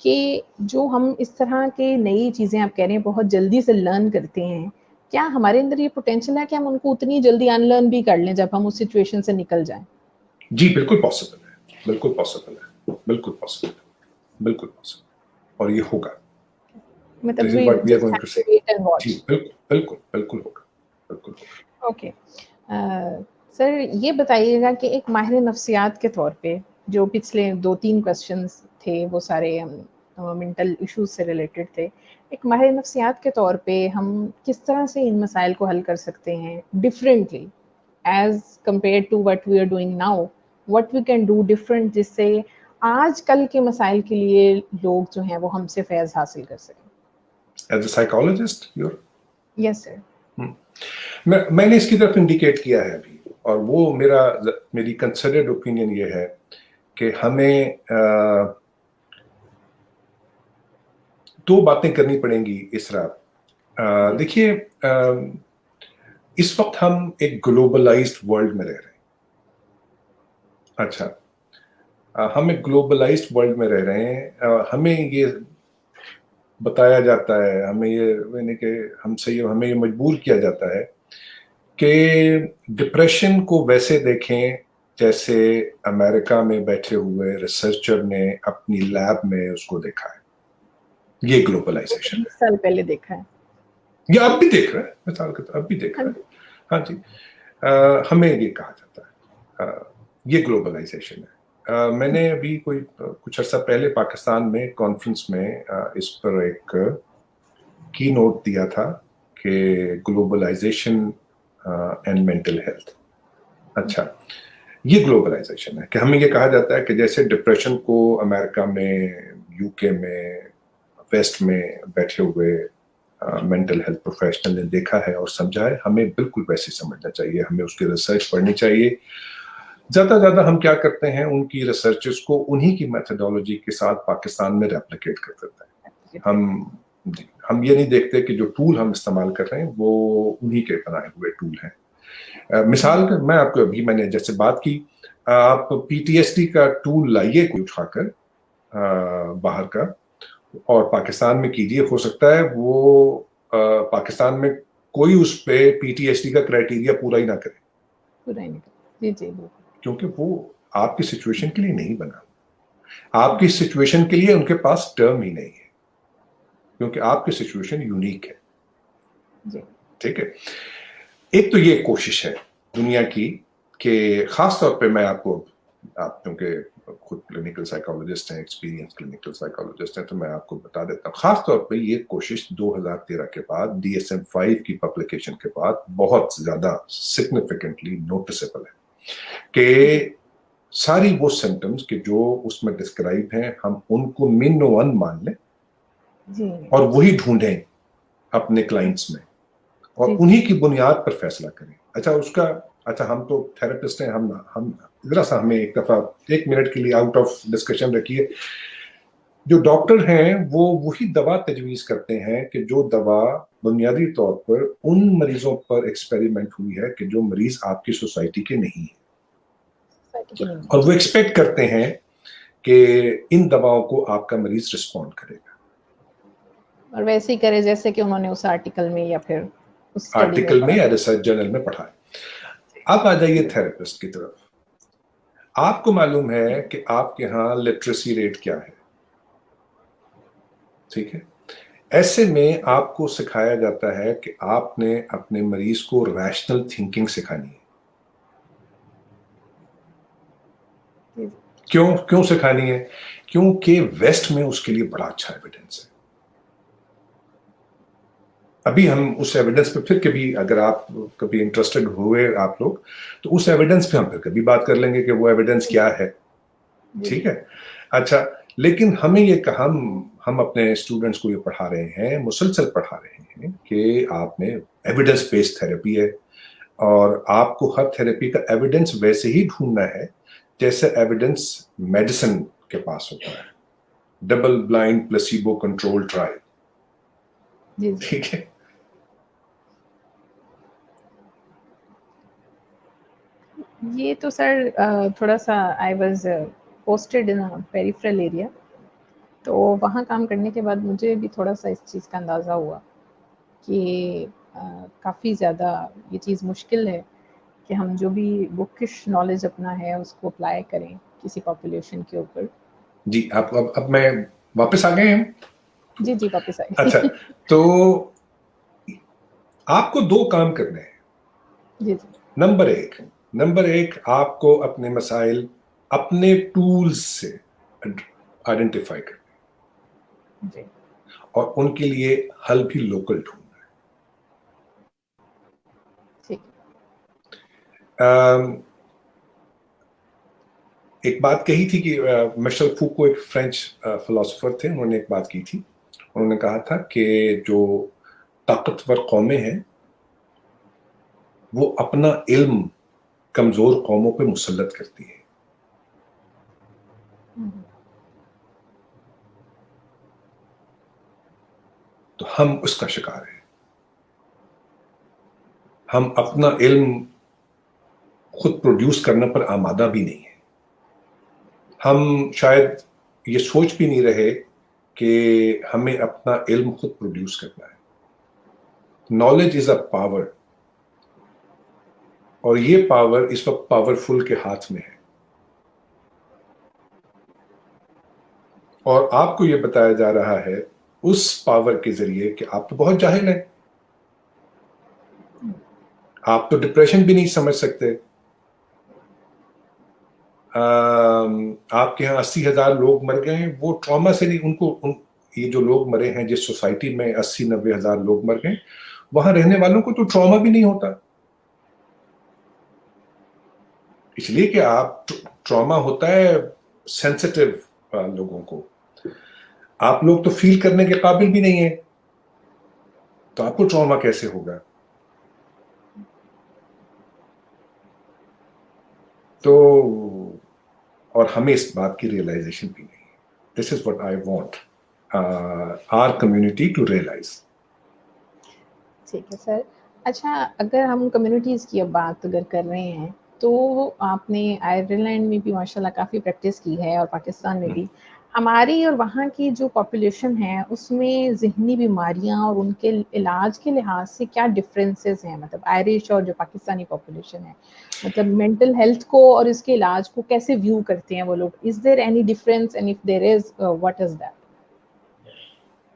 कि जो हम इस तरह के नई चीज़ें आप कह रहे हैं बहुत जल्दी से लर्न करते हैं, क्या हमारे अंदर ये पोटेंशियल है कि हम उनको उतनी जल्दी अनलर्न भी कर लें जब हम उस सिचुएशन से निकल जाएं? जी बिल्कुल पॉसिबल है, बिल्कुल पॉसिबल है, बिल्कुल पॉसिबल है, बिल्कुल पॉसिबल, और ये होगा. मतलब This is what we are going to say. जी बिल्कुल बिल्कुल बिल्कुल होगा, बिल्कुल होगा. ओके, सर ये बताइएगा कि एक माहिर नफ्सियात के तौर पे जो पिछले 2-3 क्वेश्चंस थे वो सारे मेंटल इश्यूज से रिलेटेड थे, एक माहिर नफ्सियात के तौर पे हम किस तरह से इन मसाइल को हल कर सकते हैं differently as compare to what we are doing now, what we can do different जिससे आज कल के मसाइल के लिए लोग जो हैं वो हमसे फैज़ हासिल कर सकें. As a psychologist, you're? Yes sir. मैंने इसकी तरफ इंडिकेट किया है अभी, और वो मेरी कंसिडर्ड ओपिनियन ये है कि हमें दो बातें करनी पड़ेंगी इस रात. देखिए, इस वक्त हम एक ग्लोबलाइज्ड वर्ल्ड में रह रहे हैं. अच्छा, हम एक ग्लोबलाइज्ड वर्ल्ड में रह रहे हैं. हमें ये बताया जाता है, हमें ये मजबूर किया जाता है कि डिप्रेशन को वैसे देखें जैसे अमेरिका में बैठे हुए रिसर्चर ने अपनी लैब में उसको देखा है. ये ग्लोबलाइजेशन है. साल पहले देखा है, ये अब भी देख रहा है, मिसाल के अब भी देख रहा है. हाँ जी, हमें ये कहा जाता है, ये ग्लोबलाइजेशन है. मैंने अभी कुछ अर्सा पहले पाकिस्तान में कॉन्फ्रेंस में इस पर एक की नोट दिया था कि ग्लोबलाइजेशन एंड मेंटल हेल्थ. अच्छा, ये ग्लोबलाइजेशन है कि हमें ये कहा जाता है कि जैसे डिप्रेशन को अमेरिका में, यूके में, वेस्ट में बैठे हुए मेंटल हेल्थ प्रोफेशनल ने देखा है और समझा है, हमें बिल्कुल वैसे समझना चाहिए. हमें उसकी रिसर्च पढ़नी चाहिए. ज्यादा हम क्या करते हैं, उनकी रिसर्चेस को उन्हीं की मेथोडोलॉजी के साथ पाकिस्तान में रेप्लिकेट कर देते हैं. हम ये नहीं देखते कि जो टूल हम इस्तेमाल कर रहे हैं वो उन्हीं के बनाए हुए टूल हैं. मिसाल मैं आपको अभी मैंने जैसे बात की, आप पीटीएसडी का टूल लाइए कोई उठाकर बाहर का और पाकिस्तान में कीजिए. हो सकता है वो पाकिस्तान में कोई उस पे पीटीएसडी का क्राइटेरिया पूरा ही ना करे. जी, क्योंकि वो आपकी सिचुएशन के लिए नहीं बना. आपकी सिचुएशन के लिए उनके पास टर्म ही नहीं है, क्योंकि आपकी सिचुएशन यूनिक है. ठीक है. एक तो ये कोशिश है दुनिया की कि खास तौर पे मैं आप क्योंकि खुद क्लिनिकल साइकोलॉजिस्ट हैं, एक्सपीरियंस क्लिनिकल साइकोलॉजिस्ट हैं, तो मैं आपको बता देता हूँ। खास तौर पे ये कोशिश 2013 के बाद DSM-5 की पब्लिकेशन के बाद बहुत ज्यादा सिग्निफिकेंटली नोटिसेबल है कि सारी वो सिम्टम्स के जो उसमें डिस्क्राइब हैं हम उनको मिन वन मान लें जी और वही ढूंढें अपने क्लाइंट्स में और जी उन्हीं की बुनियाद पर फैसला करें। अच्छा हम तो थेरेपिस्ट हैं, हम जरा सा हमें एक दफा 1 मिनट के लिए आउट ऑफ डिस्कशन रखिए। जो डॉक्टर हैं वो वही दवा तजवीज करते हैं कि जो दवा बुनियादी तौर पर उन मरीजों पर एक्सपेरिमेंट हुई है कि जो मरीज आपकी सोसाइटी के नहीं है, सोसाइटी के नहीं, और वो एक्सपेक्ट करते हैं कि इन दवाओं को आपका मरीज रिस्पॉन्ड करेगा, और वैसे ही करे जैसे कि उन्होंने उस आर्टिकल में या फिर उस स्टडी में आर्टिकल में पढ़ा। या रिसर्च जर्नल में पढ़ा है। अब आ जाइए थेरेपिस्ट की तरफ। आपको मालूम है कि आपके यहाँ लिटरेसी रेट क्या है, ठीक है? ऐसे में आपको सिखाया जाता है कि आपने अपने मरीज को रैशनल थिंकिंग सिखानी है। जी, क्यों सिखानी है? क्योंकि वेस्ट में उसके लिए बड़ा अच्छा एविडेंस है। अभी हम उस एविडेंस पे फिर कभी, अगर आप कभी इंटरेस्टेड हुए आप लोग, तो उस एविडेंस पे हम फिर कभी बात कर लेंगे कि वो एविडेंस क्या है, जी, ठीक है? अच्छा, लेकिन हमें ये हम अपने स्टूडेंट्स को ये पढ़ा रहे हैं, मुसलसल पढ़ा रहे हैं कि आपने एविडेंस बेस्ड थेरेपी है और आपको हर थेरेपी का एविडेंस वैसे ही ढूंढना है जैसे एविडेंस मेडिसिन के पास होता है, double blind placebo control trial, जी, ठीक है? ये तो सर थोड़ा सा I was posted in a peripheral area, तो वहाँ काम करने के बाद मुझे भी थोड़ा सा इस चीज़ का अंदाज़ा हुआ कि काफ़ी ज़्यादा ये चीज़ मुश्किल है कि हम जो भी बुकिश नॉलेज अपना है उसको अप्लाई करें किसी पॉपुलेशन के ऊपर। जी, आप अब मैं वापस आ गए हैं। जी जी, वापस आए। अच्छा, तो आपको 2 काम करने हैं। जी जी नंबर एक आपको अपने मसाइल अपने टूल्स से आइडेंटिफाई करने जी, और उनके लिए हल भी लोकल ढूंढना ठीक है। एक बात कही थी कि मिशेल फूको एक फ्रेंच फिलोसोफर थे, उन्होंने एक बात की थी, उन्होंने कहा था कि जो ताकतवर कौमें हैं वो अपना इल्म कमजोर कौमों पे मुसल्लत करती है। तो हम उसका शिकार हैं। हम अपना इल्म खुद प्रोड्यूस करने पर आमादा भी नहीं है। हम शायद ये सोच भी नहीं रहे कि हमें अपना इल्म खुद प्रोड्यूस करना है। नॉलेज इज अ पावर और ये पावर इस वक्त पावरफुल के हाथ में है और आपको ये बताया जा रहा है उस पावर के जरिए कि आप तो बहुत जाहिल हैं, आप तो डिप्रेशन भी नहीं समझ सकते। आपके यहाँ 80,000 लोग मर गए हैं, वो ट्रॉमा से नहीं, ये जो लोग मरे हैं जिस सोसाइटी में 80-90 हजार लोग मर गए, वहां रहने वालों को तो ट्रॉमा भी नहीं होता, इसलिए कि आप ट्रॉमा होता है सेंसिटिव लोगों को, आप लोग तो फील करने के काबिल भी नहीं है, तो आपको ट्रॉमा कैसे होगा? तो और हमें इस बात की रियलाइजेशन भी नहीं है। This is what I want our community to realize. ठीक है सर। अच्छा, अगर हम कम्युनिटीज़ की अब बात अगर कर रहे हैं, तो आपने आयरलैंड में भी माशाल्लाह काफ़ी प्रैक्टिस की है और पाकिस्तान में भी। हमारी और वहाँ की जो पॉपुलेशन है, उसमें ज़हनी बीमारियाँ और उनके इलाज के लिहाज से क्या डिफरेंसेस हैं? मतलब आयरिश और जो पाकिस्तानी पॉपुलेशन है, मतलब मेंटल हेल्थ को और इसके इलाज को कैसे व्यू करते हैं वो लोग? Is there any difference and if there is what is that?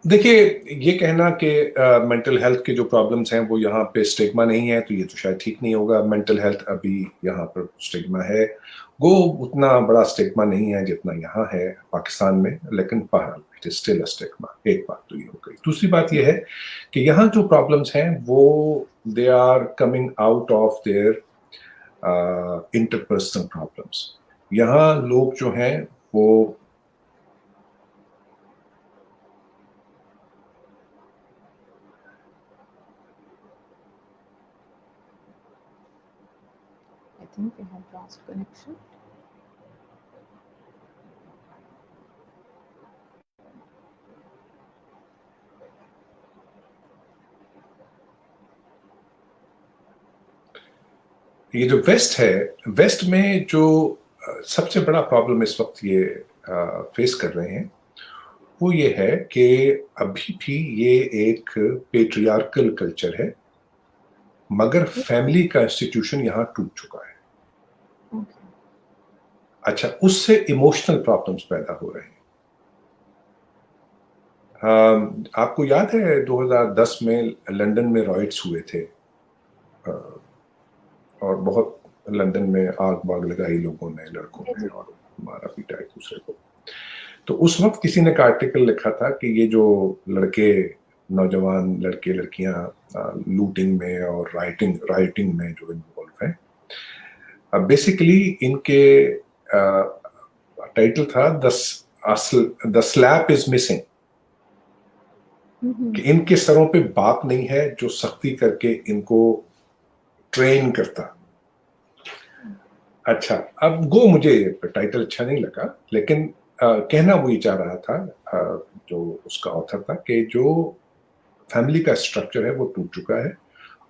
देखिए, ये कहना कि मेंटल हेल्थ के जो प्रॉब्लम्स हैं वो यहाँ पे स्टिग्मा नहीं है, तो ये तो शायद ठीक नहीं होगा। मेंटल हेल्थ अभी यहाँ पर स्टिग्मा है, वो उतना बड़ा स्टिग्मा नहीं है जितना यहाँ है पाकिस्तान में, लेकिन बहरहाल it is still a stigma. एक बात तो ये हो गई। दूसरी बात ये है कि यहाँ जो प्रॉब्लम्स हैं वो they are coming out of their interpersonal problems. यहाँ लोग जो हैं वो I think we have lost connection. ये जो वेस्ट है, वेस्ट में जो सबसे बड़ा प्रॉब्लम इस वक्त ये फेस कर रहे हैं वो ये है कि अभी भी ये एक पेट्रियार्कल कल्चर है, मगर फैमिली का इंस्टीट्यूशन यहाँ टूट चुका है। Okay. अच्छा, उससे इमोशनल प्रॉब्लम्स पैदा हो रहे हैं। आपको याद है 2010 में लंदन में रॉयट्स हुए थे और बहुत लंदन में आग बाग लगाई लोगों ने, लड़कों ने, और मारा पीटा एक दूसरे को। तो उस वक्त किसी ने एक आर्टिकल लिखा था कि ये जो लड़के, नौजवान लड़के लड़कियां लूटिंग में और राइटिंग में जो इन्वॉल्व हैं, बेसिकली इनके टाइटल था द स्लैप इज मिसिंग, कि इनके सरों पे बाप नहीं है जो सख्ती करके इनको ट्रेन करता। अच्छा, अब वो मुझे टाइटल अच्छा नहीं लगा, लेकिन कहना वही चाह रहा था जो उसका ऑथर था, कि जो फैमिली का स्ट्रक्चर है वो टूट चुका है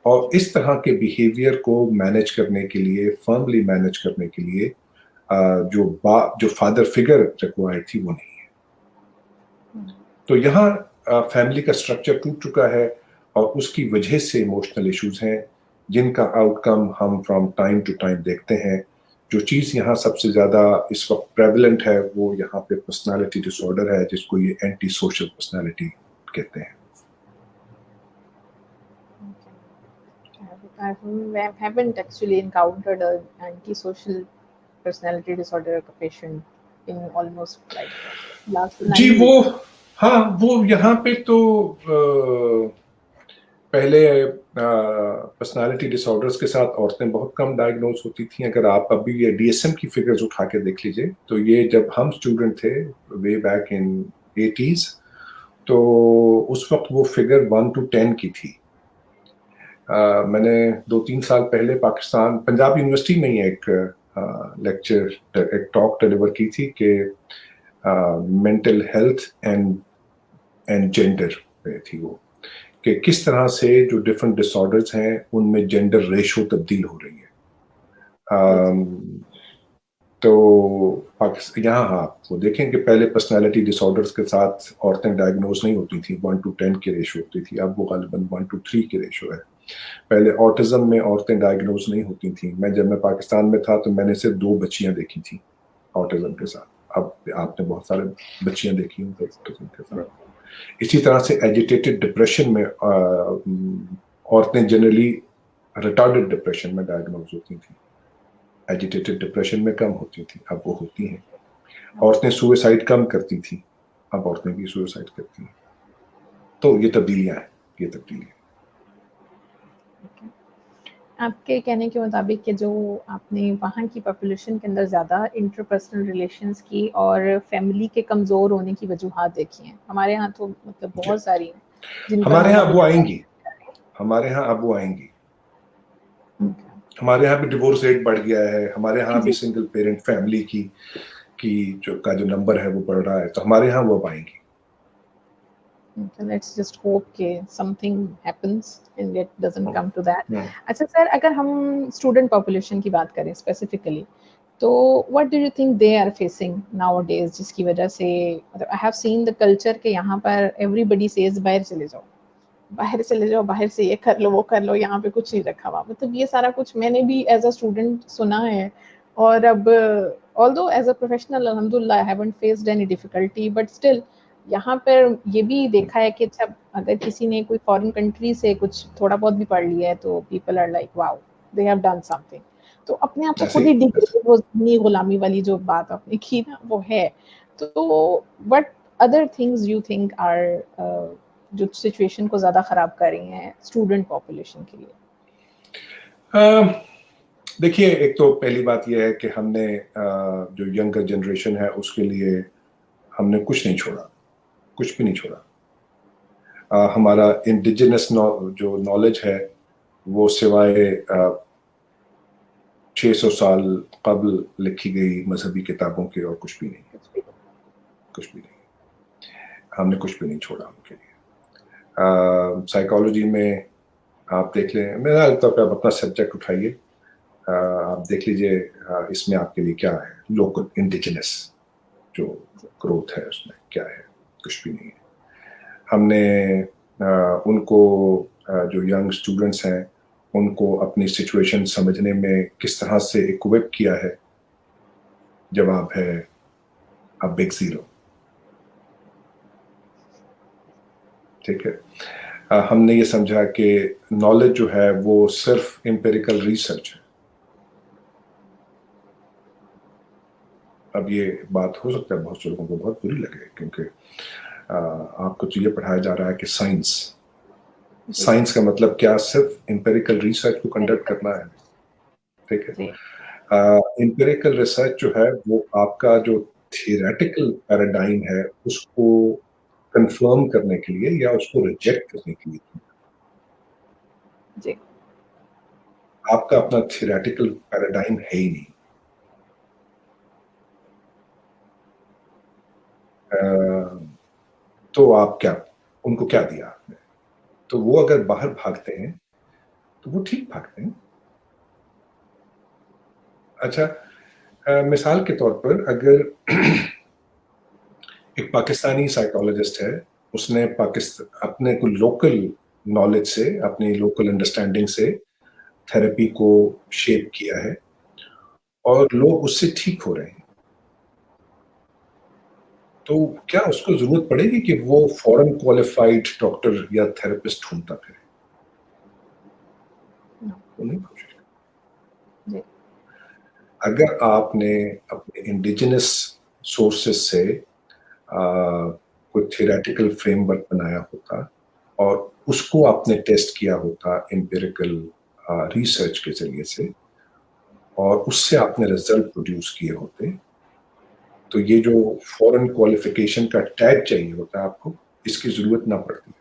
और इस तरह के बिहेवियर को मैनेज करने के लिए, फर्मली मैनेज करने के लिए जो फादर फिगर रिक्वायर्ड थी वो नहीं है। तो यहाँ फैमिली का स्ट्रक्चर टूट चुका है और उसकी वजह से इमोशनल इश्यूज हैं जिनका आउटकम हम फ्रॉम टाइम टू टाइम देखते हैं। जो चीज़ यहाँ सबसे ज़्यादा इस वक्त प्रेवलेंट है वो यहाँ पे पर्सनालिटी डिसऑर्डर है, जिसको ये एंटी सोशल पर्सनालिटी कहते हैं। I haven't actually encountered an antisocial personality disorder patient in almost like last 9 ji, years. वो हाँ, वो यहाँ पे तो पहले पर्सनालिटी डिसऑर्डर्स के साथ औरतें बहुत कम डायग्नोज होती थी। अगर आप अभी ये डीएसएम की फिगर्स उठा के देख लीजिए, तो ये जब हम स्टूडेंट थे वे बैक इन 80s, तो उस वक्त वो फिगर 1 to 10 की थी। मैंने 2-3 साल पहले पाकिस्तान पंजाब यूनिवर्सिटी में ही एक लेक्चर, एक टॉक डिलीवर की थी कि मेंटल हेल्थ एंड जेंडर पे थी वो, कि किस तरह से जो डिफरेंट डिसऑर्डर्स हैं उनमें जेंडर रेशो तब्दील हो रही है। तो यहाँ आप वो देखें कि पहले पर्सनालिटी डिसऑर्डर्स के साथ औरतें डायग्नोज नहीं होती थी, 1 to 10 की रेशो होती थी, अब वो गालिबन 1 to 3 की रेशो है। पहले ऑटिज्म में औरतें डायग्नोज नहीं होती थी। जब मैं पाकिस्तान में था तो मैंने सिर्फ 2 बच्चियां देखी थी ऑटिज्म के साथ, अब आपने बहुत सारे बच्चियां देखी होंगी ऑटिज्म के साथ। इसी तरह से एजिटेटेड डिप्रेशन में औरतें जनरली रिटार्डेड डिप्रेशन में डायग्नोज होती थी, एजिटेटेड डिप्रेशन में कम होती थी, अब वो होती हैं। औरतें सुसाइड कम करती थी, अब औरतें भी सुसाइड करती हैं। तो ये तब्दीलियां हैं, ये तब्दीलियां। आपके कहने के मुताबिक कि जो आपने वहाँ की पॉपुलेशन के अंदर ज़्यादा इंटरपर्सनल रिलेशंस की और फैमिली के कमज़ोर होने की वजूहात देखी हैं, हमारे यहाँ तो मतलब बहुत सारी हैं। हमारे यहाँ अब वो आएंगी, हमारे यहाँ अब वो आएंगी। हमारे यहाँ भी डिवोर्स रेट बढ़ गया है, हमारे यहाँ भी सिंगल पेरेंट फैमिली की जो नंबर है वो बढ़ रहा है, तो हमारे यहाँ वो अब आएंगी। Let's just hope कि something happens and it doesn't come to that. अच्छा सर, अगर हम स्टूडेंट पॉपुलेशन की बात करें स्पेसिफिकली, तो what do you think they are facing nowadays, जिसकी वजह से मतलब I have seen the culture के यहाँ पर everybody says बाहर चले जाओ, बाहर चले जाओ, बाहर से ये कर लो वो कर लो, यहाँ पे कुछ नहीं रखा हुआ। मतलब ये सारा कुछ मैंने भी एज अ स्टूडेंट सुना है, और अब although as a professional alhamdulillah I haven't faced any difficulty, but still यहाँ पर ये भी देखा है कि अच्छा अगर किसी ने कोई फॉरेन कंट्री से कुछ थोड़ा बहुत भी पढ़ लिया है तो people are like wow they have done something, तो अपने आप को ऐसे खुद ही डिग्रेड, वो दीनी गुलामी वाली जो बात आपने की ना वो है। तो what other things you think are जो सिचुएशन को ज्यादा खराब कर रही हैं स्टूडेंट पॉपुलेशन के लिए? देखिए, एक तो पहली बात यह है कि हमने जो यंगर जनरेशन है उसके लिए हमने कुछ नहीं छोड़ा, कुछ भी नहीं छोड़ा। हमारा इंडिजिनस जो नॉलेज है वो सिवाय 600 साल कबल लिखी गई मजहबी किताबों के और कुछ भी नहीं, कुछ भी नहीं, हमने कुछ भी नहीं छोड़ा उनके लिए। साइकोलॉजी में आप देख लें, मेरा तौर पर आप अपना सब्जेक्ट उठाइए, आप देख लीजिए इसमें आपके लिए क्या है, लोकल इंडिजिनस जो ग्रोथ है उसमें क्या है, कुछ भी नहीं है। हमने उनको जो यंग स्टूडेंट्स हैं उनको अपनी सिचुएशन समझने में किस तरह से इक्विप किया है। जवाब है अ बिग जीरो। ठीक है, हमने ये समझा कि नॉलेज जो है वो सिर्फ एम्पिरिकल रिसर्च है। अब ये बात हो सकता है बहुत से लोगों को बहुत बुरी लगे, क्योंकि आपको तो ये पढ़ाया जा रहा है कि साइंस का मतलब क्या, सिर्फ एम्पिरिकल रिसर्च को कंडक्ट करना है। ठीक है, एम्पिरिकल रिसर्च जो है वो आपका जो थियोरेटिकल पैराडाइम है उसको कंफर्म करने के लिए या उसको रिजेक्ट करने के लिए जी। आपका अपना थियोरेटिकल पैराडाइम है ही नहीं। तो आप क्या, उनको क्या दिया आपने? तो वो अगर बाहर भागते हैं तो वो ठीक भागते हैं। अच्छा, मिसाल के तौर पर अगर एक पाकिस्तानी साइकोलॉजिस्ट है, उसने अपने को लोकल नॉलेज से, अपनी लोकल अंडरस्टैंडिंग से थेरेपी को शेप किया है और लोग उससे ठीक हो रहे हैं, तो क्या उसको जरूरत पड़ेगी कि वो फॉरेन क्वालिफाइड डॉक्टर या थेरेपिस्ट ढूंढता फिरे? वो नहीं कोशिश जी। अगर आपने अपने इंडिजिनस सोर्सेस से कोई थियोरेटिकल फ्रेमवर्क बनाया होता और उसको आपने टेस्ट किया होता एम्पिरिकल रिसर्च के जरिए से और उससे आपने रिजल्ट प्रोड्यूस किए होते, तो ये जो फॉरेन क्वालिफिकेशन का टैग चाहिए होता आपको, इसकी जरूरत ना पड़ती।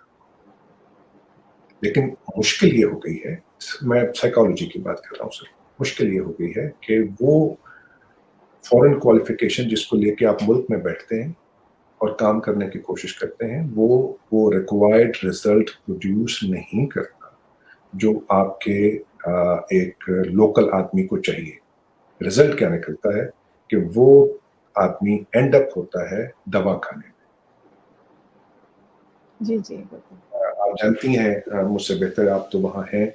लेकिन मुश्किल ये हो गई है, मैं साइकोलॉजी की बात कर रहा हूँ सर, मुश्किल ये हो गई है कि वो फॉरेन क्वालिफिकेशन जिसको लेके आप मुल्क में बैठते हैं और काम करने की कोशिश करते हैं, वो रिक्वायर्ड रिजल्ट प्रोड्यूस नहीं करता जो आपके एक लोकल आदमी को चाहिए। रिजल्ट क्या निकलता है कि वो आदमी एंड अप होता है दवा खाने में। जी जी बिल्कुल। आप जानती हैं मुझसे बेहतर, आप तो वहाँ हैं,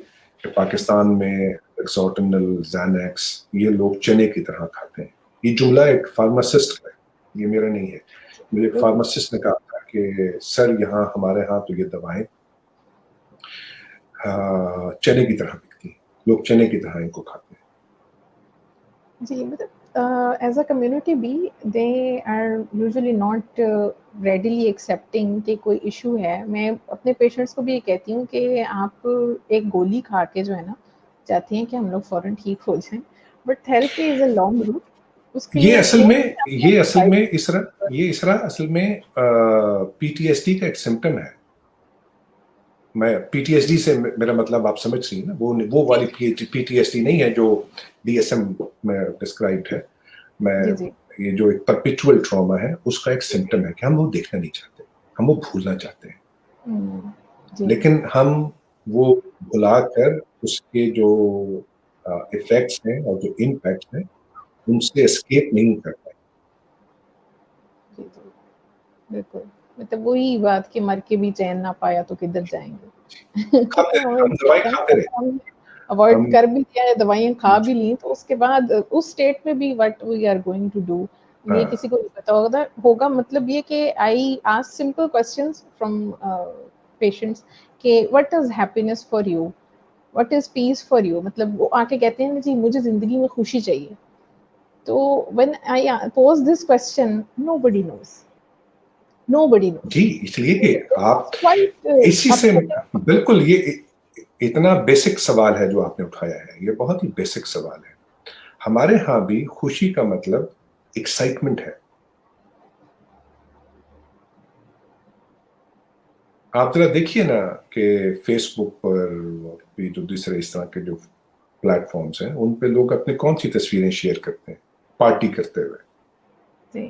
कि पाकिस्तान में एक्सोटनल, ज़ैनेक्स ये लोग चने की तरह खाते हैं। ये जुमला एक फार्मासिस्ट का है, ये मेरा नहीं है। मुझे एक फार्मासिस्ट ने कहा था कि सर यहाँ हमारे यहाँ तो ये दवाएं चने की तरह बिकती हैं, लोग चने की तरह इनको खाते हैं। जी मतलब एज अ कम्युनिटी भी they are usually not readily accepting कि कोई इशू है। मैं अपने पेशेंट्स को भी ये कहती हूँ कि आप एक गोली खा के जो है ना चाहती हैं कि हम लोग फ़ौरन ठीक हो जाएं, but therapy is a long route. उसके ये लिए असल थोड़ा में सा ये असल आपको में इसरा असल में पीटीएसडी का एक सिम्टम है। मैं पीटीएसडी से मेरा मतलब आप समझ रही हैं ना, वो वाली पीटीएसडी नहीं है जो डीएसएम में डिस्क्राइब्ड है। मैं जी जी ये जो एक परपेचुअल ट्रॉमा है उसका एक सिम्टम है कि हम वो देखना नहीं चाहते, हम वो भूलना चाहते हैं, जी लेकिन हम वो भुलाकर उसके जो इफेक्ट्स हैं और जो इम्पैक्ट हैं उनसे एस्केप नहीं कर पाए। जी जी बिल्कुल। मतलब वही बात कि मर के भी चैन ना पाया तो किधर जाएंगे। खाते रहे, हम दवाई खाते रहे, हम अवॉइड हम कर भी लिया है, दवाइयाँ खा भी ली, तो उसके बाद उस स्टेट में भी what we are going to do, یہ کسی کو نہیں پتا ہوگا مطلب یہ کہ I ask simple questions from patients کہ what is happiness for you, what is peace for you, مطلب وہ آ کے کہتے ہیں جی مجھے زندگی میں خوشی چاہیے. تو when I pose this question, nobody knows. جی اس لیے کہ آپ Quite اسی سے بالکل یہ اتنا بیسک سوال ہے جو آپ نے اٹھایا ہے, یہ بہت ہی بیسک سوال ہے. ہمارے ہاں بھی خوشی کا مطلب ایکسائٹمنٹ ہے. آپ ذرا دیکھیے نا کہ فیس بک پر اور بھی جو دوسرے اس طرح کے جو پلیٹ فارمز ہیں ان پہ لوگ اپنے کون سی تصویریں شیئر کرتے ہیں پارٹی کرتے ہوئے,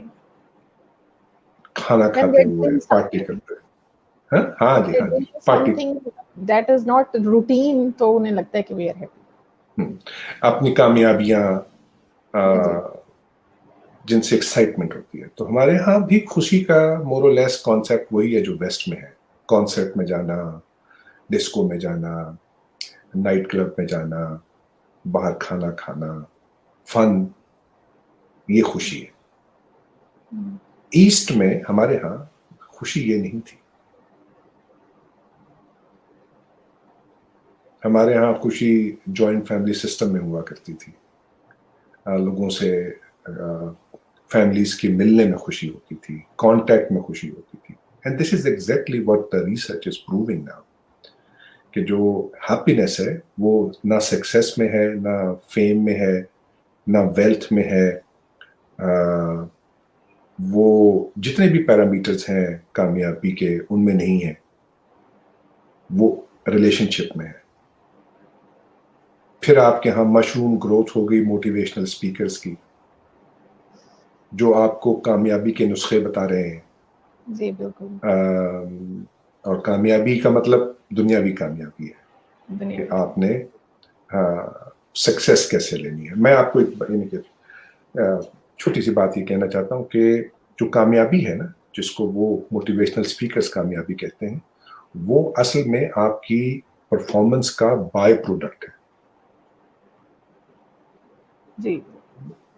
کھانا کھاتے ہوئے, پارٹی کرتے ہوئے. ہاں جی ہاں جی party, that is not routine, تو انہیں لگتا ہے کہ we are happy. اپنی کامیابیاں جن سے ایکسائٹمنٹ ہوتی ہے. تو ہمارے ہاں بھی خوشی کا مور اور لیس کانسیپٹ وہی ہے جو ویسٹ میں ہے. کانسرٹ میں جانا, ڈسکو میں جانا, نائٹ کلب میں جانا, باہر کھانا کھانا, فن, یہ خوشی ہے. ایسٹ میں ہمارے ہاں خوشی یہ نہیں تھی. ہمارے ہاں خوشی جوائنٹ فیملی سسٹم میں ہوا کرتی تھی. لوگوں سے فیملیز کی ملنے میں خوشی ہوتی تھی, کانٹیکٹ میں خوشی ہوتی تھی. And this is exactly what the research is proving now, کہ جو ہیپینس ہے وہ نہ سکسیس میں ہے, نہ فیم میں ہے, نہ ویلتھ میں ہے. وہ جتنے بھی پیرامیٹرز ہیں کامیابی کے ان میں نہیں ہیں, وہ ریلیشن شپ میں ہے. پھر آپ کے ہاں مشروم گروتھ ہو گئی موٹیویشنل اسپیکرز کی, جو آپ کو کامیابی کے نسخے بتا رہے ہیں. جی بالکل. اور کامیابی کا مطلب دنیاوی کامیابی ہے کہ آپ نے سکسیس کیسے لینی ہے. میں آپ کو ایک چھوٹی سی بات یہ کہنا چاہتا ہوں کہ جو کامیابی ہے نا, جس کو وہ موٹیویشنل اسپیکرز کامیابی کہتے ہیں, وہ اصل میں آپ کی پرفارمنس کا بائی پروڈکٹ ہے. جی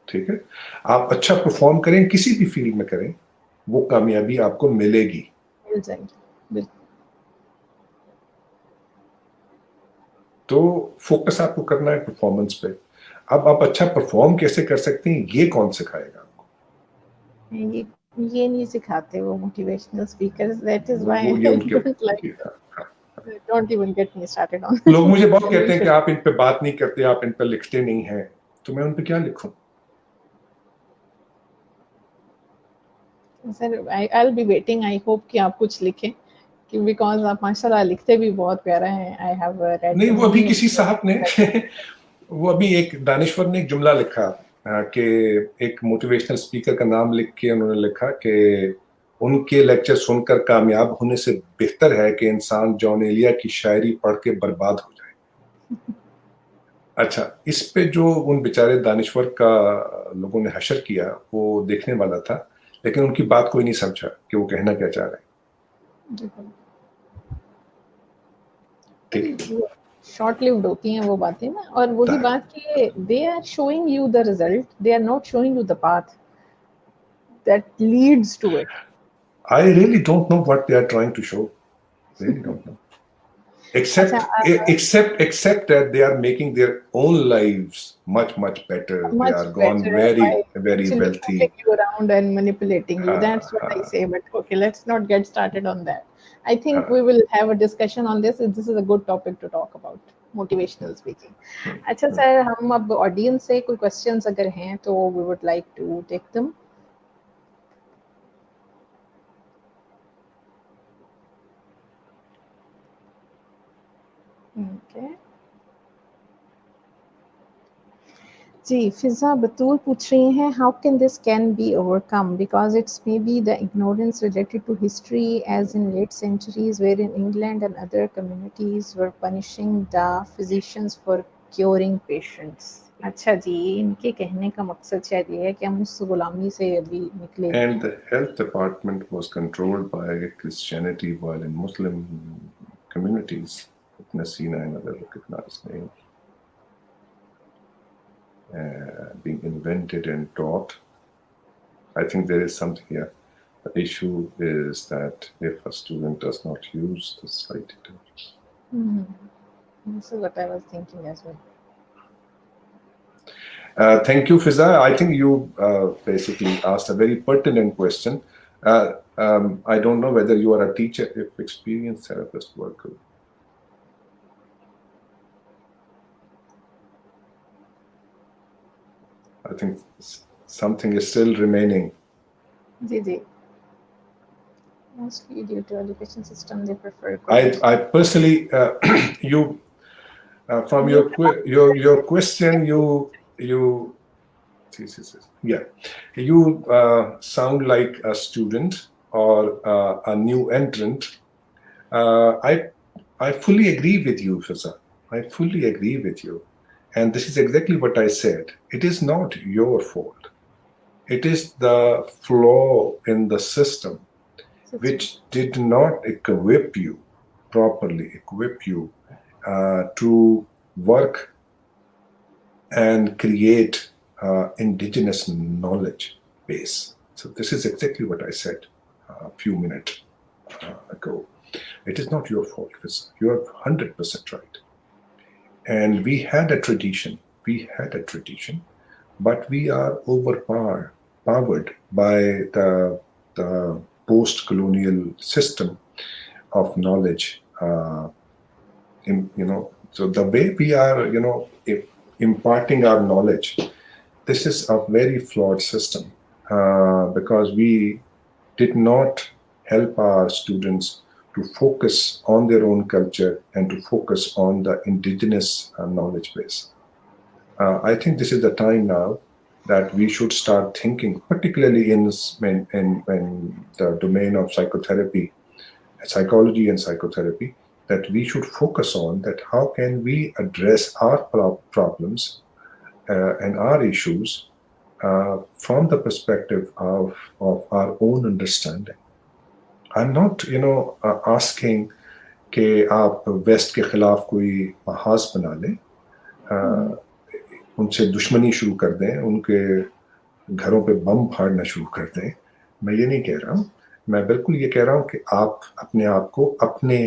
ٹھیک ہے, آپ اچھا پرفارم کریں کسی بھی فیلڈ میں کریں, وہ کامیابی آپ کو ملے گی, مل جائے گی. بالکل. تو فوکس آپ کو کرنا ہے پرفارمنس پہ. اب آپ اچھا پرفارم کیسے کر سکتے ہیں یہ کون سکھائے گا آپ کو؟ یہ نہیں سکھاتے وہ motivational speakers. That is why وہ یہ ان کے don't even get me started on. لوگ مجھے بہت کہتے ہیں کہ آپ ان پہ بات نہیں کرتے, آپ ان پہ لکھتے نہیں ہیں. تو میں ان پہ کیا لکھوں؟ سر I'll be waiting. I hope کہ آپ کچھ لکھیں, بیکاز آپ ماشاء اللہ لکھتے بھی بہت پیارا ہیں. I have read نہیں, وہ ابھی many کسی صاحب نے وہ ابھی ایک دانشور نے ایک جملہ لکھا کہ ایک موٹیویشنل اسپیکر کا نام لکھ کے انہوں نے لکھا کہ ان کے لیکچر سن کر کامیاب ہونے سے بہتر ہے کہ انسان جان ایلیا کی شاعری پڑھ کے برباد ہو جائے. اچھا, اس پہ جو ان بیچارے دانشور کا لوگوں نے حشر کیا وہ دیکھنے والا تھا, لیکن ان کی بات کوئی نہیں سمجھا کہ وہ کہنا کیا چاہ رہے ہیں. شارٹ لیوڈ ہوتی ہیں وہ باتیں نا, اور وہی بات کہ they are showing you the result, they are not showing you the path that leads to it. I really don't know what they are trying to show. Really don't know. Except that they are making their own lives much better. They are gone very wealthy. You around and manipulating you. That's what I say. But okay, let's not get started on that. I think we will have a discussion on this. This is a good topic to talk about. Motivational speaking. اچھا سر, ہم اب audience سے کوئی questions اگر ہیں تو we would like to take them. Okay. جی فضا بطول پوچھ رہی ہیں how can this can be overcome because it's maybe the ignorance related to history as in late centuries wherein England and other communities were punishing the physicians for curing patients. اچھا جی, ان کے کہنے کا مقصد شاید یہ ہے کہ ہم اس غلامی سے ابھی نکلے. And the health department was controlled by Christianity while in Muslim communities Nasina and other recognized names being invented and taught I think there is something here. The issue is that if a student does not use the slide tutorials. This is what I was thinking as well. Thank you, Fiza. I think you basically asked a very pertinent question. I don't know whether you are a teacher, if experienced therapist worker. I think something is still remaining. Ji. Mostly due to education system, they prefer. I personally, you from your question, you sound like a student or a new entrant. I fully agree with you, Fiza. I fully agree with you. And this is exactly what I said. It is not your fault. It is the flaw in the system which did not properly equip you to work and create indigenous knowledge base. So this is exactly what I said a few minutes ago. It is not your fault, Fiza. You are 100% right. And we had a tradition, but we are overpowered by the post-colonial system of knowledge. So the way we are, imparting our knowledge, this is a very flawed system because we did not help our students to focus on their own culture and to focus on the indigenous knowledge base. I think this is the time now that we should start thinking, particularly in the domain of psychology and psychotherapy, that we should focus on that how can we address our problems and our issues from the perspective of our own understanding. I'm not, asking कि आप waste के खिलाफ कोई महाज बना लें, उनसे दुश्मनी शुरू कर दें, उनके घरों पे बम फाड़ना शुरू कर दें. मैं ये नहीं कह रहा हूँ. मैं बिल्कुल ये कह रहा हूँ कि आप अपने आप को अपने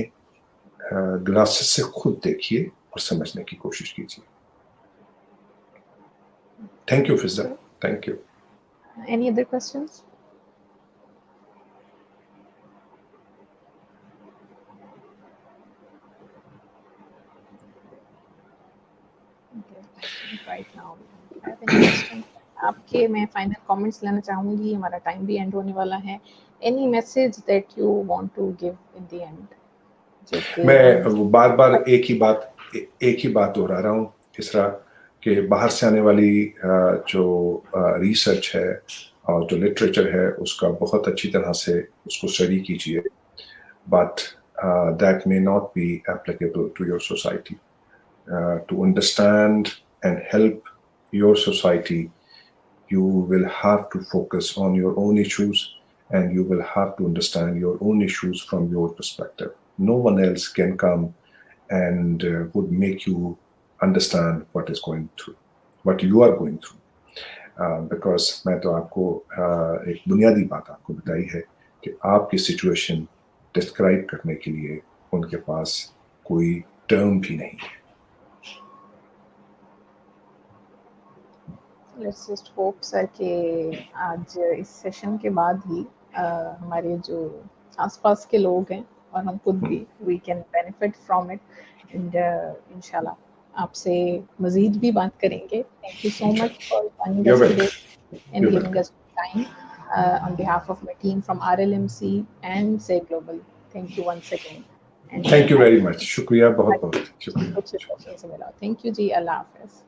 ग्लासेस से खुद देखिए और समझने की कोशिश कीजिए. Thank you, Fiza. Thank you. Any other questions? Right now, I have any question? आपके मैं फाइनल कमेंट्स लेना चाहूँगी. हमारा टाइम भी एंड होने वाला है. Any message that you want to give in the end? मैं बार-बार एक ही बात दोहरा रहा हूँ इसरा कि बाहर से आने वाली जो रिसर्च है और जो लिटरेचर है उसका बहुत अच्छी तरह से उसको स्टडी कीजिए. But that may not be applicable to your society. To understand and help your society, you will have to focus on your own issues and you will have to understand your own issues from your perspective. No one else can come and would make you understand what you are going through. Because मैं तो आपको एक बुनियादी बात आपको बताई है कि आपकी सिचुएशन डिस्क्राइब करने के लिए उनके पास कोई टर्म भी नहीं है. Let's just hope सर कि आज इस सेशन के बाद ही हमारे जो आसपास के लोग हैं और हम खुद भी we can benefit from it and इंशाल्लाह आपसे मज़ीद भी बात करेंगे. Thank you so much for joining us today and giving us time on behalf of my team from RLMC and Say Global. Thank you once again. And thank you very much. शुक्रिया बहुत-बहुत. शुक्रिया. Thank you ji. Allah Hafiz.